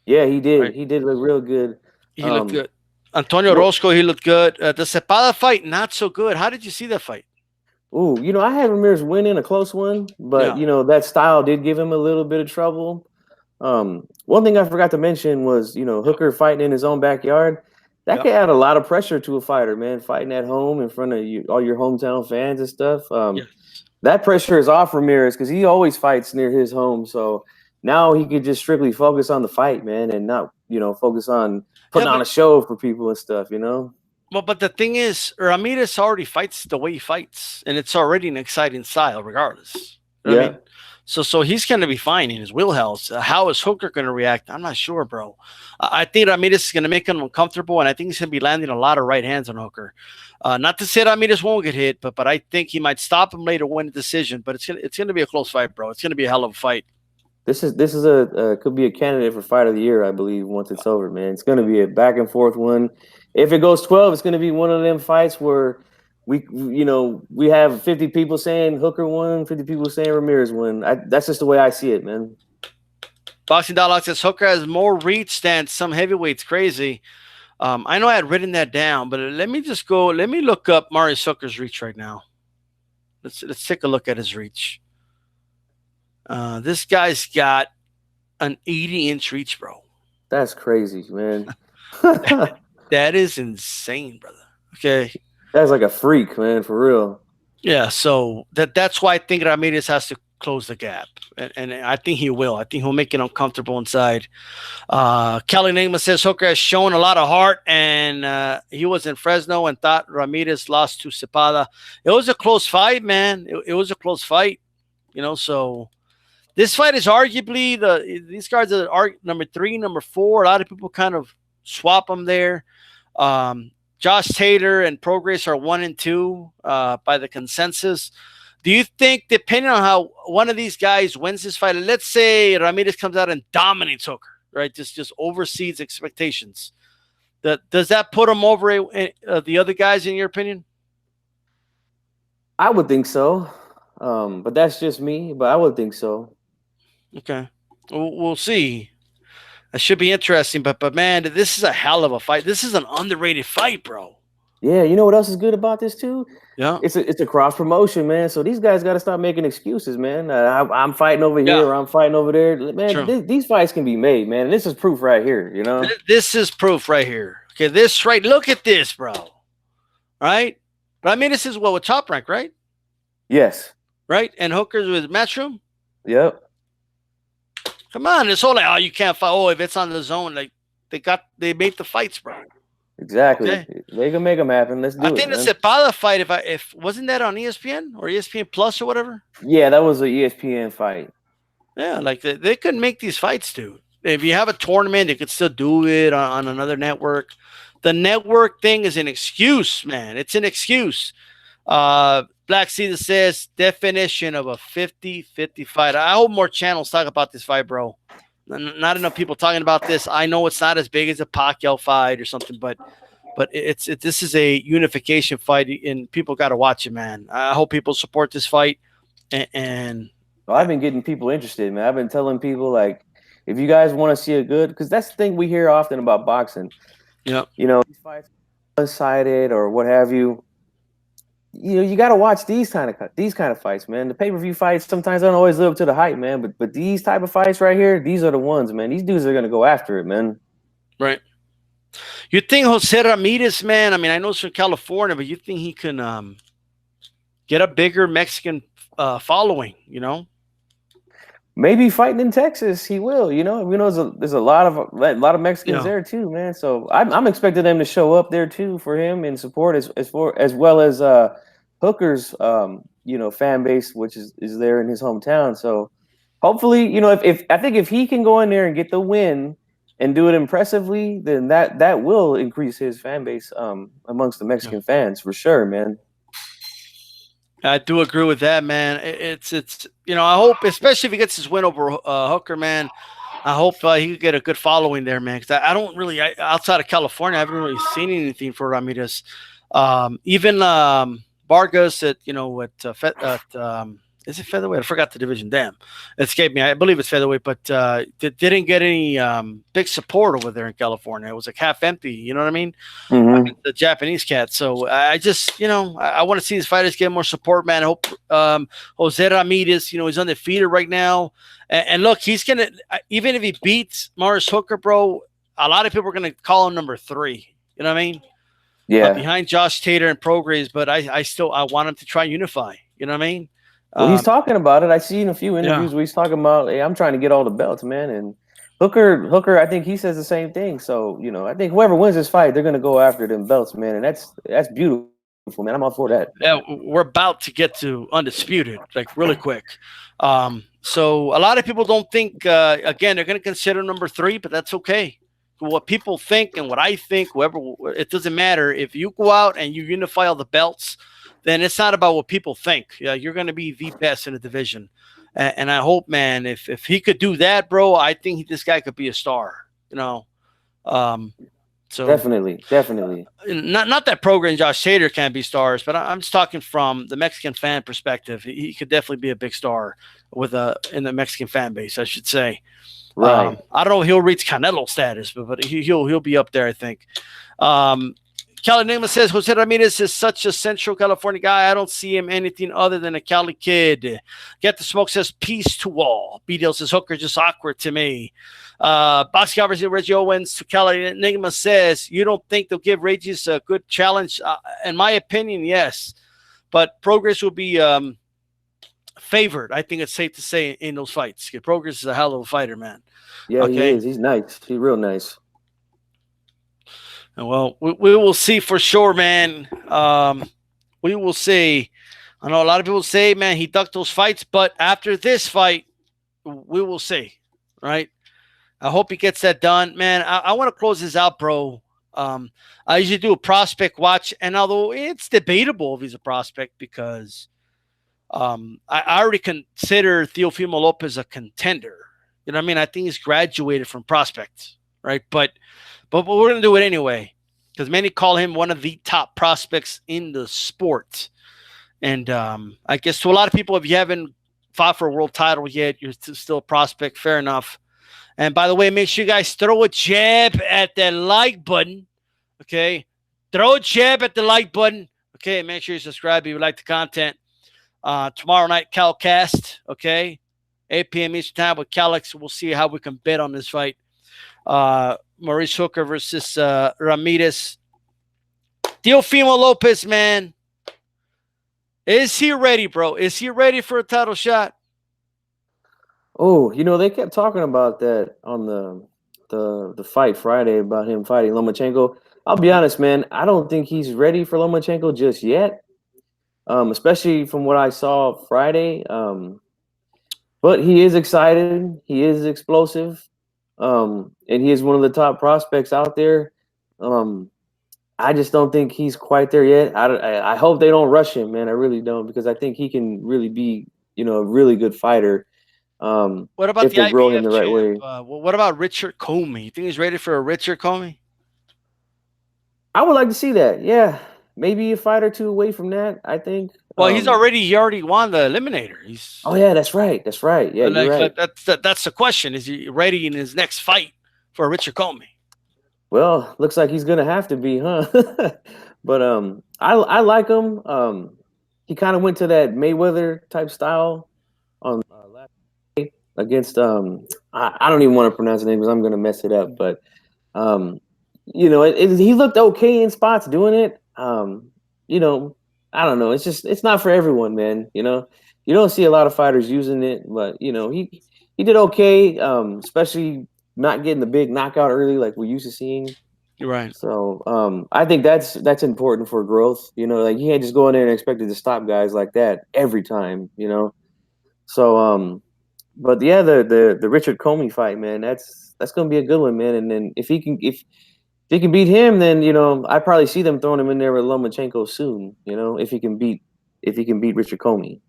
Yeah, he did. Right? He did look real good. He looked good. Antonio Roscoe, he looked good. The Cepeda fight, not so good. How did you see that fight? Ooh, I had Ramirez winning a close one, but that style did give him a little bit of trouble. One thing I forgot to mention was, Hooker fighting in his own backyard. That can add a lot of pressure to a fighter, man. Fighting at home in front of all your hometown fans and stuff. That pressure is off Ramirez because he always fights near his home. So now he could just strictly focus on the fight, man, and not, focus on putting on a show for people and stuff, Well, but the thing is, Ramirez already fights the way he fights, and it's already an exciting style regardless. You know what I mean? So he's going to be fine in his wheelhouse. How is Hooker going to react? I'm not sure, bro. I think Ramirez is going to make him uncomfortable, and I think he's going to be landing a lot of right hands on Hooker. Not to say Ramirez won't get hit, but I think he might stop him later, win the decision. But it's gonna be a close fight, bro. It's going to be a hell of a fight. This is a could be a candidate for fight of the year, I believe. Once it's over, man, it's going to be a back and forth one. If it goes 12, it's going to be one of them fights where we have 50 people saying Hooker won, 50 people saying Ramirez won. That's just the way I see it, man. Boxing Dialogue says Hooker has more reach than some heavyweights. Crazy. I know I had written that down, but let me look up Marius Hooker's reach right now. Let's take a look at his reach. This guy's got an 80-inch reach, bro. That's crazy, man. That is insane, brother. Okay. That's like a freak, man, for real. Yeah, so that's why I think Ramirez has to close the gap. And I think he will. I think he'll make it uncomfortable inside. Kelly Nigma says Hooker has shown a lot of heart, and he was in Fresno and thought Ramirez lost to Cepada. It was a close fight, man. It was a close fight. So this fight is arguably these guys are number 3, number 4. A lot of people kind of swap them there. Josh Taylor and Progress are 1 and 2 by the consensus. Do you think, depending on how one of these guys wins this fight, let's say Ramirez comes out and dominates Hooker, right? Just oversees expectations. Does that put him over the other guys, in your opinion? I would think so. But that's just me, but I would think so. Okay. We'll see. That should be interesting, but man, this is a hell of a fight. This is an underrated fight, bro. Yeah, you know what else is good about this too? Yeah, it's a cross promotion, man. So these guys got to stop making excuses, man. I'm fighting over here, or I'm fighting over there, man. These fights can be made, man. And this is proof right here. This is proof right here. Okay, this right. Look at this, bro. Right, but I mean, this is with Top Rank, right? Yes. Right, and Hooker's with Matchroom. Yep. Come on, it's all like, you can't fight. Oh, if it's on the zone, like they made the fights, bro. Exactly. Okay. They can make them happen. Let's do it. I think the Cepada fight, if wasn't that on ESPN or ESPN Plus or whatever? Yeah, that was an ESPN fight. Yeah, like they couldn't make these fights, dude. If you have a tournament, they could still do it on another network. The network thing is an excuse, man. It's an excuse. Black Caesar says definition of a 50-50 fight. I hope more channels talk about this fight, bro. Not enough people talking about this. I know it's not as big as a Pacquiao fight or something, but this is a unification fight, and people got to watch it, man. I hope people support this fight. And well, I've been getting people interested, man. I've been telling people, like, if you guys want to see a good, because that's the thing we hear often about boxing. Yeah, these fights are one-sided or what have you. You got to watch these kind of fights, man. The pay-per-view fights sometimes don't always live up to the hype, man. But these type of fights right here, these are the ones, man. These dudes are gonna go after it, man. Right. You think Jose Ramirez, man? I mean, I know it's from California, but you think he can get a bigger Mexican following? Maybe fighting in Texas, he will. There's a lot of Mexicans there too, man. So I'm expecting them to show up there too for him and support as well as Hooker's fan base, which is there in his hometown. So hopefully, if I think if he can go in there and get the win and do it impressively, then that will increase his fan base amongst the Mexican fans for sure, man. I do agree with that, man. It's I hope, especially if he gets his win over Hooker, man, I hope he could get a good following there, man. Because I don't really, outside of California, I haven't really seen anything for Ramirez. Even Vargas at is it featherweight? I forgot the division. Damn, it escaped me. I believe it's featherweight, but didn't get any big support over there in California. It was like half empty. You know what I mean? Mm-hmm. The Japanese cat. So I just, I want to see these fighters get more support, man. I hope Jose Ramirez, he's undefeated right now. And look, he's gonna, even if he beats Marius Hooker, bro, a lot of people are gonna call him number 3. You know what I mean? Yeah. Behind Josh Taylor and Prograis, but I still want him to try unify. You know what I mean? Well, he's talking about it. I've seen a few interviews where he's talking about, hey, I'm trying to get all the belts, man. And Hooker, I think he says the same thing. So, I think whoever wins this fight, they're going to go after them belts, man. And that's beautiful. man. I'm all for that. Yeah, we're about to get to undisputed, like really quick. So a lot of people don't think. Again, they're going to consider number 3, but that's okay. What people think and what I think, whoever, it doesn't matter. If you go out and you unify all the belts, then it's not about what people think. Yeah, you're going to be the best in the division, and I hope, man, if he could do that, bro, I think this guy could be a star. You know. So Definitely. not that Prograis and Josh Taylor can't be stars, but I'm just talking from the Mexican fan perspective. He could definitely be a big star in the Mexican fan base, I should say. Right. I don't know if he'll reach Canelo status, but he'll be up there, I think. Cali Nigma says Jose Ramirez is such a Central California guy. I don't see him anything other than a Cali kid. Get the Smoke says peace to all. B-Dale says Hooker just awkward to me. Boxing Conference Reggie Owens to Cali Nigma says you don't think they'll give Regis a good challenge? In my opinion, yes, but Prograis will be favored. I think it's safe to say in those fights. Prograis is a hell of a fighter, man. Yeah, okay. He is. He's nice. He's real nice. Well, we will see for sure, man. We will see. I know a lot of people say, man, he ducked those fights, but after this fight, we will see, right? I hope he gets that done, man. I want to close this out, bro. I usually do a prospect watch, and although it's debatable if he's a prospect because I already consider Teofimo Lopez a contender. You know what I mean? I think he's graduated from prospect, right? But we're going to do it anyway because many call him one of the top prospects in the sport. And I guess to a lot of people, if you haven't fought for a world title yet, you're still a prospect. Fair enough. And by the way, make sure you guys throw a jab at that like button. Okay? Throw a jab at the like button. Okay? Make sure you subscribe if you like the content. Tomorrow night, CalCast. Okay? 8 p.m. Eastern time with Calix. We'll see how we can bet on this fight. Maurice Hooker versus Ramirez. Teofimo Lopez, man. Is he ready, bro? Is he ready for a title shot? Oh, they kept talking about that on the fight Friday about him fighting Lomachenko. I'll be honest, man. I don't think he's ready for Lomachenko just yet, especially from what I saw Friday. But he is excited. He is explosive. And he is one of the top prospects out there. I just don't think he's quite there yet. I hope they don't rush him, man. I really don't, because I think he can really be, a really good fighter. What about if they grow him the right way? What about Richard Comey? You think he's ready for a Richard Comey? I would like to see that. Yeah, maybe a fight or two away from that. I think. Well, he already won the eliminator. Oh yeah, that's right. Yeah, you're right. That's the question. Is he ready in his next fight for Richard Comey? Well, looks like he's gonna have to be, huh? But I like him. He kind of went to that Mayweather type style on last night against I don't even want to pronounce the name because I'm gonna mess it up. But he looked okay in spots doing it. I don't know. It's not for everyone, man. You don't see a lot of fighters using it, but he did okay, especially not getting the big knockout early like we're used to seeing. You're right. So I think that's important for growth. Like you can't just go in there and expect it to stop guys like that every time. So but yeah, the Richard Comey fight, man, that's gonna be a good one, man. And then if he can beat him, then I probably see them throwing him in there with Lomachenko soon. If he can beat Richard Comey.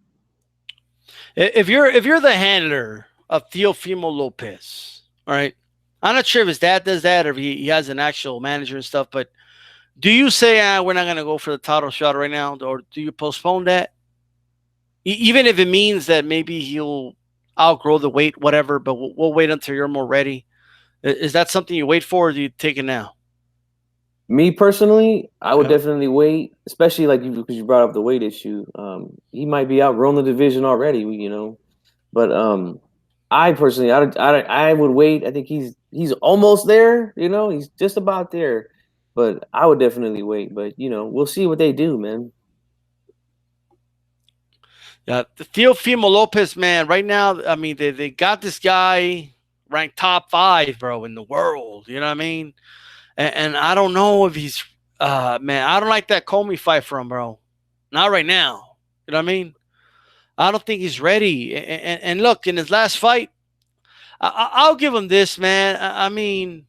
If you're the handler of Teofimo Lopez, all right, I'm not sure if his dad does that or if he has an actual manager and stuff, but do you say we're not gonna go for the title shot right now, or do you postpone that? Even if it means that maybe he'll outgrow the weight, whatever, but we'll wait until you're more ready. Is that something you wait for, or do you take it now? Me personally, I would definitely wait, especially because you brought up the weight issue. He might be outgrown the division already, But I personally, I would wait. I think he's almost there. He's just about there. But I would definitely wait. But we'll see what they do, man. Yeah, the Teofimo Lopez, man. Right now, I mean, they got this guy ranked top 5, bro, in the world. You know what I mean? And I don't know if he's man, I don't like that Comey fight for him, bro. Not right now. You know what I mean? I don't think he's ready. And look, in his last fight, I'll give him this, man. I mean,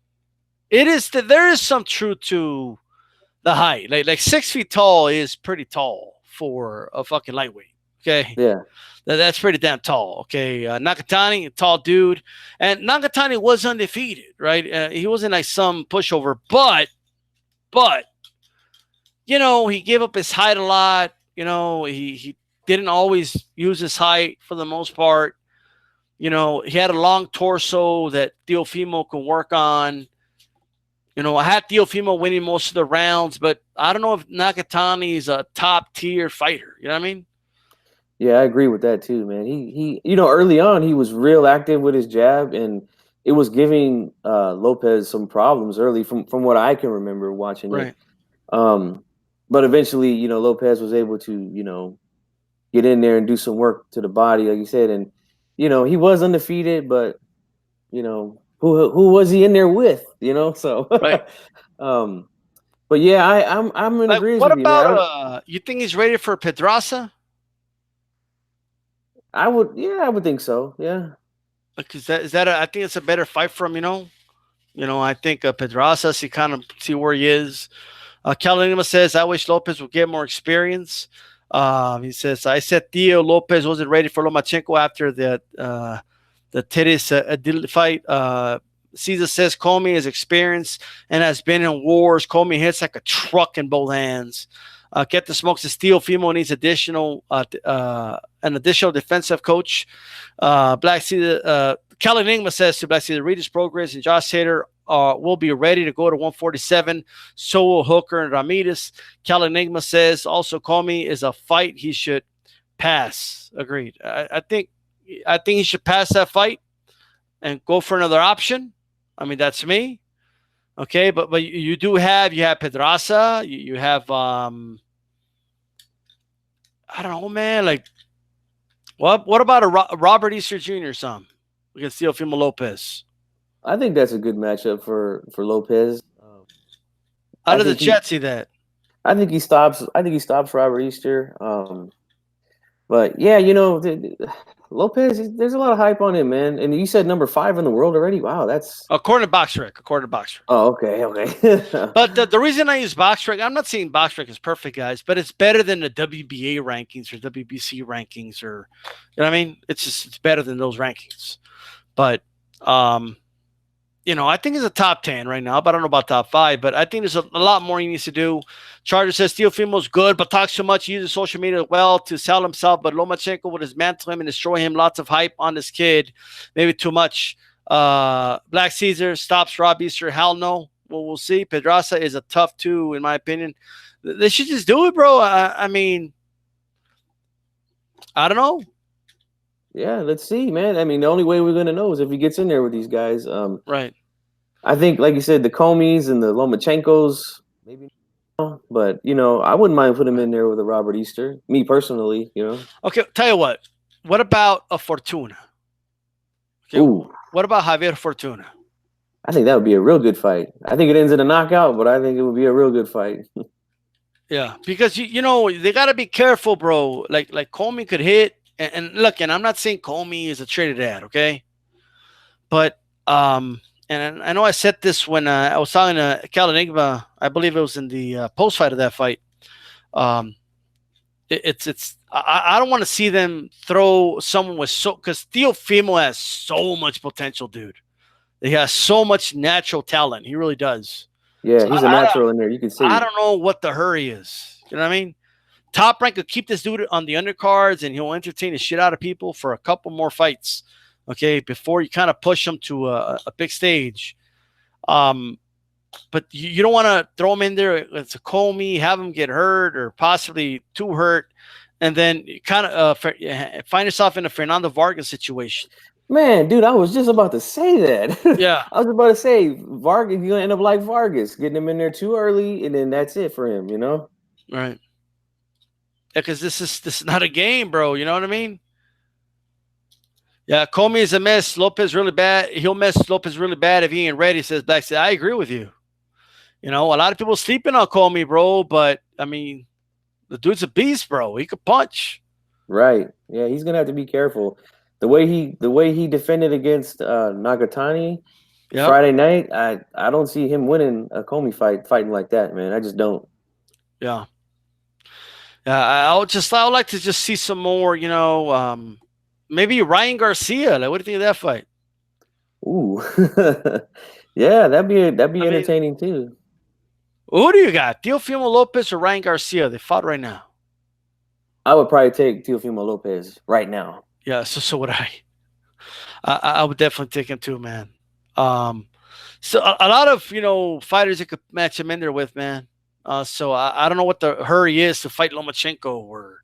it is that there is some truth to the height. Like 6 feet tall is pretty tall for a fucking lightweight. Okay. Yeah. That's pretty damn tall. Okay. Nakatani, a tall dude. And Nakatani was undefeated, right? He wasn't like some pushover, but, he gave up his height a lot. He didn't always use his height for the most part. He had a long torso that Teofimo can work on. I had Teofimo winning most of the rounds, but I don't know if Nakatani is a top tier fighter. You know what I mean? Yeah, I agree with that too, man. He early on he was real active with his jab, and it was giving Lopez some problems early from what I can remember watching right. it. But eventually, Lopez was able to, get in there and do some work to the body, like you said, and he was undefeated, but who was he in there with? So right. But yeah, I'm in agreement what with you, man. about you think he's ready for Pedraza? I would think so. Yeah. Because I think it's a better fight for him, I think Pedraza, you kind of see where he is. Calinima says, I wish Lopez would get more experience. He says, I said Theo Lopez wasn't ready for Lomachenko after the Teres fight. Caesar says Comey is experienced and has been in wars. Comey hits like a truck in both hands. Get the smokes. Teofimo needs an additional defensive coach. Black Caesar, Calinigma says to Black Caesar, read his progress, and Josh Taylor will be ready to go to 147. So will Hooker and Ramirez. Calinigma says also Comey is a fight he should pass. Agreed. I think he should pass that fight and go for another option. I mean, that's me. Okay, but you have Pedraza, you have I don't know, man. Like, what about a Robert Easter Jr. Some against Teofimo Lopez? I think that's a good matchup for Lopez. How did the Jets see that? I think he stops Robert Easter. But yeah, Lopez, there's a lot of hype on him, man. And you said number 5 in the world already. Wow, that's according to BoxRec. Oh, okay. But the reason I use BoxRec, I'm not saying BoxRec is perfect, guys, but it's better than the WBA rankings or WBC rankings, or you know what I mean. It's better than those rankings. But I think he's a top 10 right now, but I don't know about top 5. But I think there's a lot more he needs to do. Charger says Teofimo's good, but talks too much. He uses social media well to sell himself. But Lomachenko would dismantle him and destroy him. Lots of hype on this kid. Maybe too much. Black Caesar stops Rob Easter. Hell no. Well, we'll see. Pedraza is a tough 2, in my opinion. They should just do it, bro. I mean, I don't know. Yeah, let's see, man. I mean, the only way we're going to know is if he gets in there with these guys. Right. I think, like you said, the Comeys and the Lomachenkos, maybe. But, I wouldn't mind putting him in there with a Robert Easter. Me personally, Okay, tell you what. What about a Fortuna? Okay, ooh. What about Javier Fortuna? I think that would be a real good fight. I think it ends in a knockout, but I think it would be a real good fight. Yeah, because, they got to be careful, bro. Like Comey could hit. And look, and I'm not saying Comey is a traded ad, okay? But, and I know I said this when I was talking to Cal Enigma. I believe it was in the post-fight of that fight. I don't want to see them throw someone with because Teofimo has so much potential, dude. He has so much natural talent. He really does. Yeah, he's a natural in there. You can see. I don't know what the hurry is. You know what I mean? Top Rank could keep this dude on the undercards, and he'll entertain the shit out of people for a couple more fights, okay, before you kind of push him to a big stage. But you don't want to throw him in there. It's a Comey, have him get hurt or possibly too hurt, and then you kind of find yourself in a Fernando Vargas situation. Man, dude, I was just about to say that. Yeah. I was about to say Vargas, you're going to end up like Vargas, getting him in there too early, and then that's it for him, Right. Because this is not a game, bro. You know what I mean? Yeah, Comey is a mess. Lopez really bad. He'll mess Lopez really bad if he ain't ready, says Black. I agree with you. You know, a lot of people sleeping on Comey, bro, but I mean, the dude's a beast, bro. He could punch. Right. Yeah, he's gonna have to be careful. The way he defended against Nagatani Yep. Friday night, I don't see him winning a Comey fighting like that, man. I just don't. Yeah. I would like to just see some more, maybe Ryan Garcia. Like, what do you think of that fight? Ooh. Yeah, that'd be I mean, entertaining too. who do you got? Teofimo Lopez or Ryan Garcia? They fought right now. I would probably take Teofimo Lopez right now. Yeah, so would I. I would definitely take him too, man. Um, so a lot of fighters that could match him in there with, man. So I don't know what the hurry is to fight Lomachenko or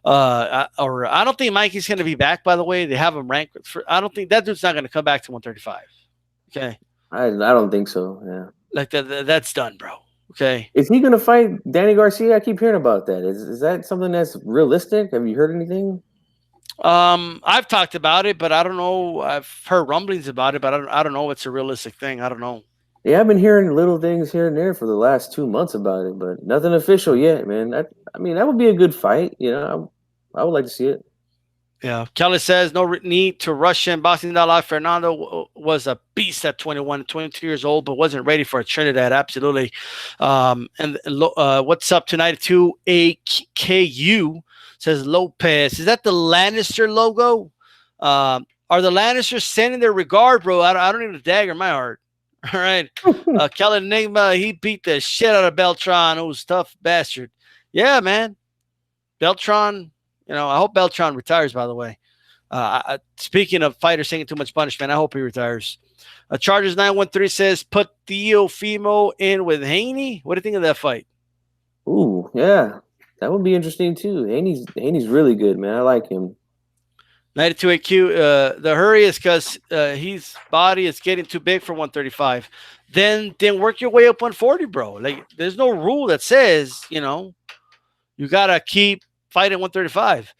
I don't think Mikey's going to be back. By the way, they have him ranked. I don't think that dude's not going to come back to 135. Okay, I don't think so. Yeah. like that's done, bro. Okay. Is he gonna fight Danny Garcia? I keep hearing about that. Is that something that's realistic? Have you heard anything? I've talked about it, but I don't know. I've heard rumblings about it, but I don't know if it's a realistic thing. I don't know. Yeah, I've been hearing little things here and there for the last 2 months about it, but nothing official yet, man. I mean, that would be a good fight. I would like to see it. Yeah. Kelly says no need to rush in. Boxing.live Fernando was a beast at 21, 22 years old, but wasn't ready for a Trinidad. Absolutely. What's up tonight? 2AKU says Lopez. Is that the Lannister logo? Are the Lannisters sending their regard, bro? I don't need a dagger in my heart. All right. Kelly Enigma, he beat the shit out of Beltran, who's tough bastard. Yeah, man. Beltran. I hope Beltran retires, by the way. Speaking of fighters taking too much punishment, I hope he retires. Chargers 913 says, put Teofimo in with Haney. What do you think of that fight? Ooh, yeah. That would be interesting, too. Haney's really good, man. I like him. 92AQ, the hurry is because his body is getting too big for 135. Then work your way up 140, bro. Like, there's no rule that says, you got to keep fighting 135,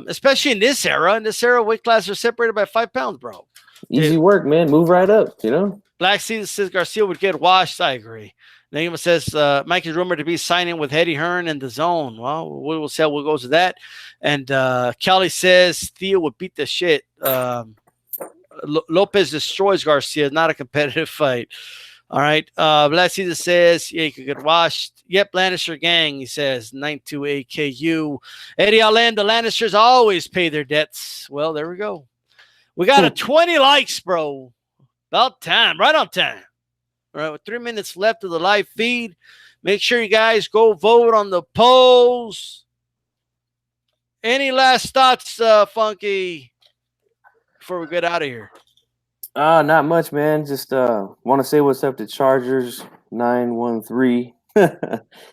especially in this era. In this era, weight classes are separated by 5 pounds, bro. Easy work, man. Move right up, Black Season says Garcia would get washed. I agree. Nagima says Mike is rumored to be signing with Eddie Hearn in the zone. Well, we'll see how it goes with that. And Kelly says Theo would beat the shit. Lopez destroys Garcia. Not a competitive fight. All right. Black Caesar says, yeah, you could get washed. Yep, Lannister gang, he says. 92AKU. Eddie Allen, the Lannisters always pay their debts. Well, there we go. We got a 20 likes, bro. About time. Right on time. All right, with 3 minutes left of the live feed. Make sure you guys go vote on the polls. Any last thoughts, Funky, before we get out of here? Not much, man. Just want to say what's up to Chargers 913.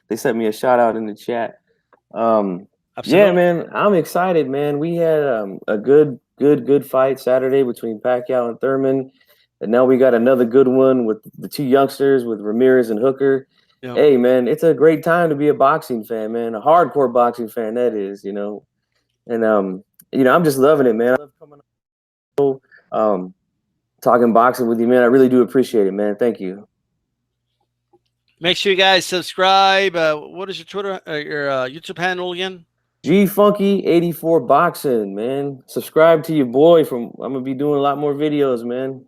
They sent me a shout out in the chat. Yeah, man, I'm excited, man. We had a good fight Saturday between Pacquiao and Thurman, and now we got another good one with the 2 youngsters with Ramirez and Hooker. Yep. Hey, man, it's a great time to be a boxing fan, man. A hardcore boxing fan, that is, And I'm just loving it, man. I love coming on, talking boxing with you, man. I really do appreciate it, man. Thank you. Make sure you guys subscribe. What is your Twitter, your YouTube handle again? GFunky84 Boxing, man. Subscribe to your boy. I'm gonna be doing a lot more videos, man.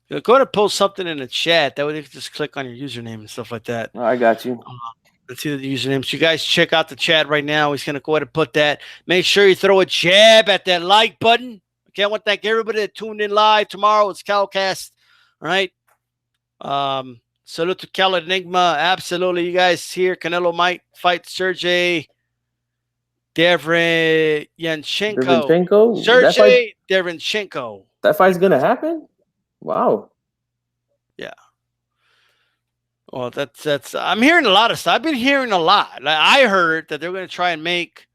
Go ahead and post something in the chat. That way you can just click on your username and stuff like that. I got you. Let's see the username. So you guys check out the chat right now. He's gonna go ahead and put that. Make sure you throw a jab at that like button. Okay, I want to thank everybody that tuned in live tomorrow. It's Calcast. All right. Salute to Cal Enigma. Absolutely. You guys here. Canelo might fight Sergey Derevyanchenko. Sergey Derevyanchenko. That fight's gonna happen? Wow. Yeah. Well, that's. I'm hearing a lot of stuff. I've been hearing a lot. Like, I heard that they're going to try and make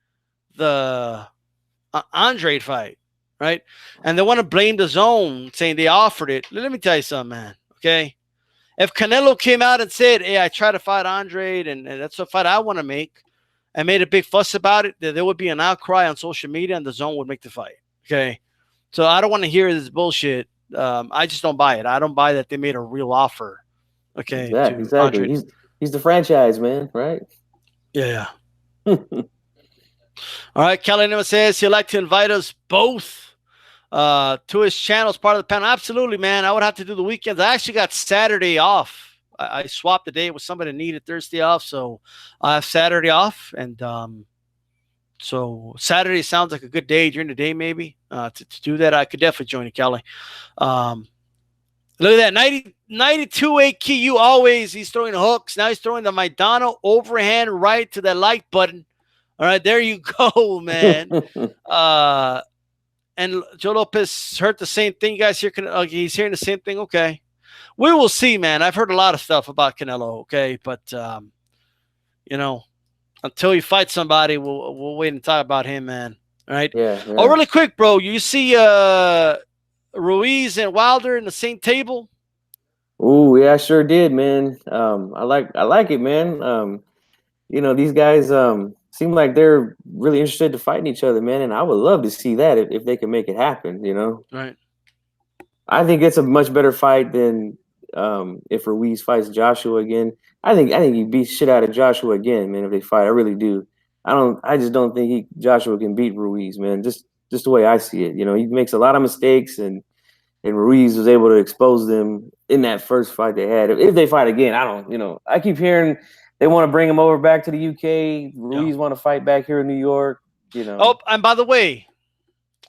the Andre fight, right? And they want to blame the zone, saying they offered it. Let me tell you something, man. Okay. If Canelo came out and said, hey, I tried to fight Andre, and that's a fight I want to make, and made a big fuss about it, there would be an outcry on social media, and the zone would make the fight. Okay. So I don't want to hear this bullshit. I just don't buy it. I don't buy that they made a real offer Okay, Exactly. to Exactly. Andre. He's the franchise man, right? Yeah. All right, Calinema says he'd like to invite us both to his channel as part of the panel. Absolutely, man. I would have to do the weekends. I actually got Saturday off. I swapped the day with somebody that needed Thursday off, so I have Saturday off, and so Saturday sounds like a good day during the day, maybe to do that. I could definitely join you, Kelly. Look at that 92 AQ. Always he's throwing hooks. Now he's throwing the Maidana overhand right to that like button. All right, there you go, man. And Joe Lopez heard the same thing. You guys hear? He's hearing the same thing. Okay, we will see, man. I've heard a lot of stuff about Canelo. Okay, but you know, until you fight somebody, we'll wait and talk about him, man. All right. Yeah. Oh, really quick, bro. You see Ruiz and Wilder in the same table? Oh, yeah, I sure did, man. I like it, man. These guys seem like they're really interested to fighting each other, man, and I would love to see that if they can make it happen, Right. I think it's a much better fight than if Ruiz fights Joshua again. I think he beats shit out of Joshua again, man, if they fight. I really do. I just don't think Joshua can beat Ruiz, man. Just the way I see it. He makes a lot of mistakes and Ruiz was able to expose them in that first fight they had. If they fight again, I keep hearing they want to bring him over back to the UK. Ruiz want to fight back here in New York, Oh, and by the way,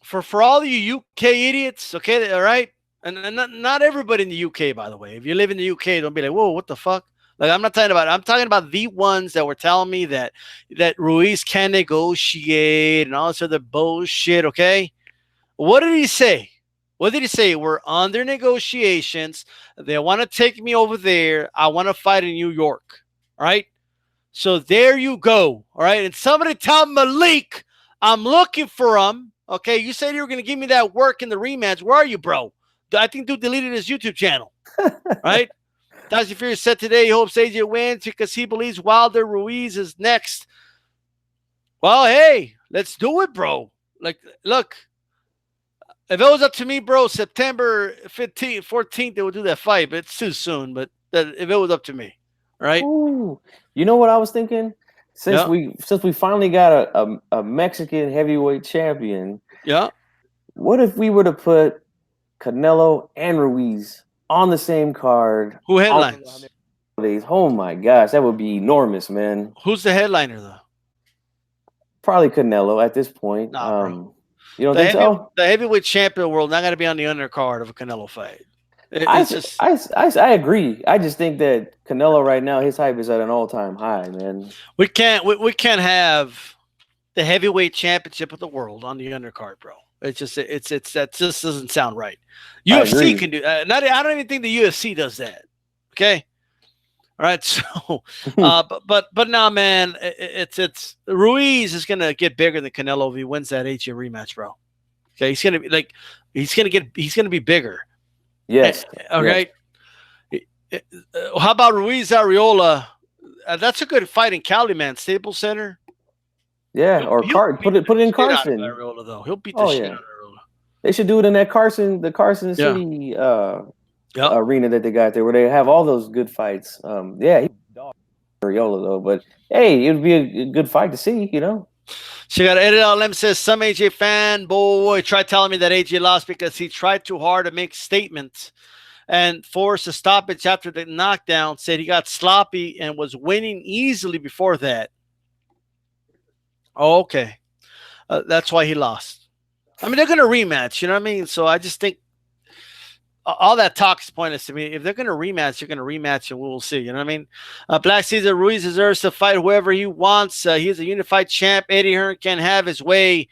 for all you UK idiots, okay, all right? And not everybody in the UK, by the way. If you live in the UK, don't be like, whoa, what the fuck? Like, I'm not talking about it. I'm talking about the ones that were telling me that Ruiz can negotiate and all this other bullshit, okay? What did he say? What did he say? We're under negotiations. They want to take me over there. I want to fight in New York. All right. So there you go. All right. And somebody tell Malik, I'm looking for him. Okay. You said you were going to give me that work in the rematch. Where are you, bro? I think dude deleted his YouTube channel. Right. Tyson Fury said today he hopes AJ wins because he believes Wilder Ruiz is next. Well, hey, let's do it, bro. Like, look. If it was up to me, bro, September 15th, 14th, they would do that fight, but it's too soon. But if it was up to me, right? Ooh, you know what I was thinking? Since we finally got a Mexican heavyweight champion, what if we were to put Canelo and Ruiz on the same card? Who headlines? Oh my gosh, that would be enormous, man. Who's the headliner though? Probably Canelo at this point. Nah, bro. You don't think so? The heavyweight champion of the world not going to be on the undercard of a Canelo fight. I agree. I just think that Canelo right now, his hype is at an all-time high, man. We can't have the heavyweight championship of the world on the undercard, bro. It's that just doesn't sound right. UFC can do that. I don't even think the UFC does that. Okay. All right. So, but now, man, it's Ruiz is gonna get bigger than Canelo if he wins that AJ rematch, bro. Okay, he's gonna be bigger. Yes. Okay. Yes. How about Ruiz Arreola? That's a good fight in Cali, man. Staples Center. Yeah, put it in Carson. Arreola, though. He'll beat the shit out of Arreola. They should do it in that Carson City arena that they got there, where they have all those good fights. He dog Arreola though, but hey, it would be a good fight to see, She got Edit LM says some AJ fan boy tried telling me that AJ lost because he tried too hard to make statements and forced a stoppage after the knockdown. Said he got sloppy and was winning easily before that. Oh, okay, that's why he lost. I mean, they're gonna rematch. You know what I mean? So I just think all that talk is pointless to me. If they're going to rematch, you're going to rematch, and we'll see. You know what I mean? Black Caesar Ruiz deserves to fight whoever he wants. He's a unified champ. Eddie Hearn can have his way.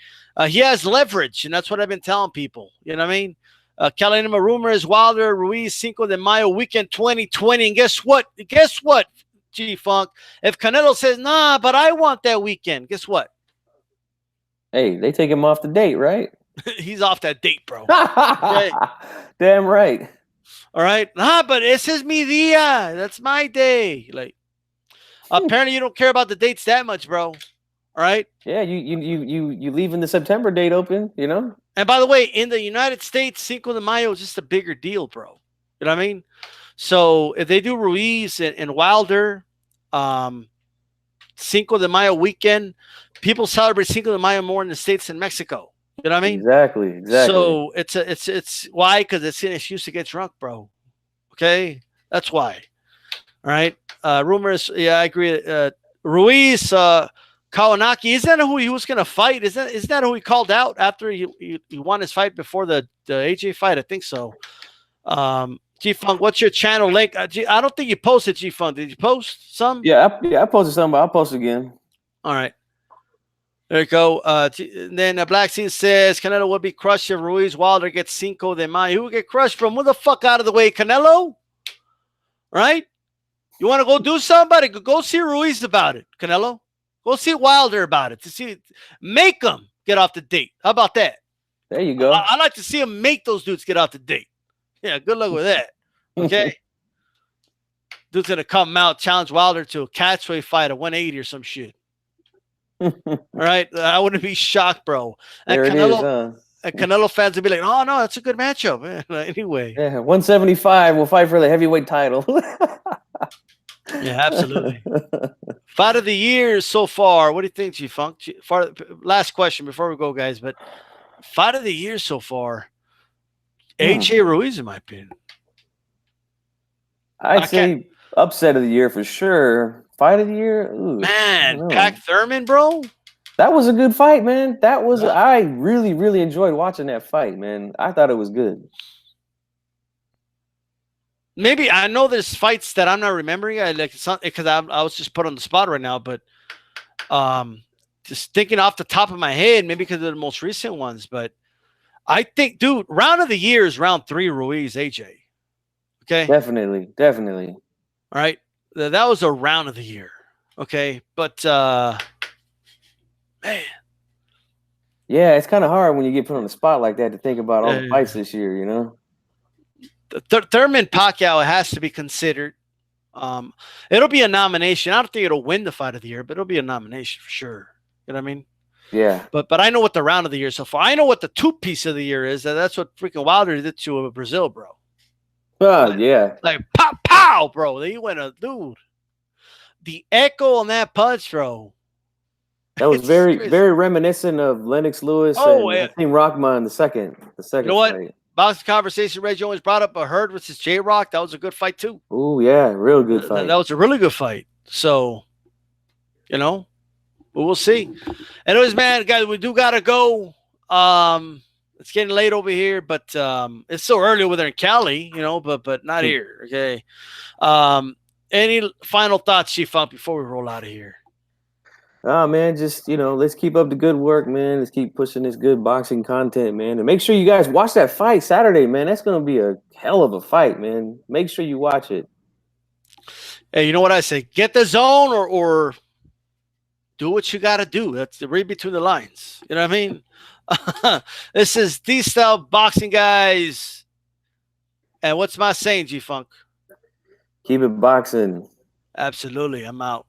He has leverage, and that's what I've been telling people. You know what I mean? Calinema rumor is Wilder Ruiz Cinco de Mayo weekend 2020. And guess what? G-Funk? If Canelo says, nah, but I want that weekend, guess what? Hey, they take him off the date, right? He's off that date, bro. Okay. Damn right. All right. But ese es mi día. That's my day. Like, apparently you don't care about the dates that much, bro. All right. Yeah, you leaving the September date open, And by the way, in the United States, Cinco de Mayo is just a bigger deal, bro. You know what I mean? So if they do Ruiz and Wilder, Cinco de Mayo weekend, people celebrate Cinco de Mayo more in the States than Mexico. You know what I mean? Exactly. So it's why? Because it's an excuse to get drunk, bro. Okay, that's why. All right. Rumors. Yeah, I agree. Ruiz, Kawanaki. Isn't that who he was going to fight? Isn't that who he called out after he won his fight before the AJ fight? I think so. G Funk, what's your channel link? I don't think you posted G Funk. Did you post some? Yeah, I posted something, but I'll post again. All right. There you go. Then Black Sea says Canelo will be crushed if Ruiz Wilder gets Cinco de Mayo. Who will get crushed from? Move the fuck out of the way, Canelo. Right? You want to go do somebody? Go see Ruiz about it, Canelo. Go see Wilder about it. Make them get off the date. How about that? There you go. I like to see them make those dudes get off the date. Yeah, good luck with that. Okay. Dude's gonna come out, challenge Wilder to a catchweight fight at 180 or some shit. All right, I wouldn't be shocked, bro. And there Canelo, it is, huh? and Canelo fans would be like, "Oh no, that's a good matchup." Anyway, yeah, 175 will fight for the heavyweight title. yeah, absolutely. Fight of the year so far. What do you think, G Funk? Last question before we go, guys. But fight of the year so far, AJ Ruiz, in my opinion. I'd say upset of the year for sure. Fight of the year, ooh, man. Pac Thurman, bro. That was a good fight, man. That was I really, really enjoyed watching that fight, man. I thought it was good. Maybe I know there's fights that I'm not remembering. Because I was just put on the spot right now, but just thinking off the top of my head, maybe because of the most recent ones. But I think, dude, round of the year is round 3, Ruiz, AJ. Okay, definitely. All right, that was a round of the year. Okay, but man, yeah, it's kind of hard when you get put on the spot like that to think about all the fights this year. You know. Thurman Pacquiao has to be considered. It'll be a nomination. I don't think it'll win the fight of the year, but it'll be a nomination for sure. You know what I mean? Yeah. But I know what the round of the year so far. I know what the 2-piece of the year is. That's what freaking Wilder did to Brazil, bro. Yeah. Like pow pow, bro. He went dude. The echo on that punch, bro. That was very reminiscent of Lennox Lewis and Team Rockman the second. You know what? Fight. Boxing Conversation, Reggie always brought up a Hurd versus J-Rock. That was a good fight, too. Oh, yeah. Real good fight. That was a really good fight. So, you know, we'll see. Anyways, man, guys, we do got to go. It's getting late over here, but it's so early over there in Cali, you know, but not here, okay? Any final thoughts, Chief Funk, before we roll out of here? Oh, man, just, you know, let's keep up the good work, man. Let's keep pushing this good boxing content, man. And make sure you guys watch that fight Saturday, man. That's going to be a hell of a fight, man. Make sure you watch it. Hey, you know what I say? Get the zone or do what you got to do. That's the read between the lines. You know what I mean? This is DStyleBoxing, guys. And what's my saying, G-Funk? Keep it boxing. Absolutely. I'm out.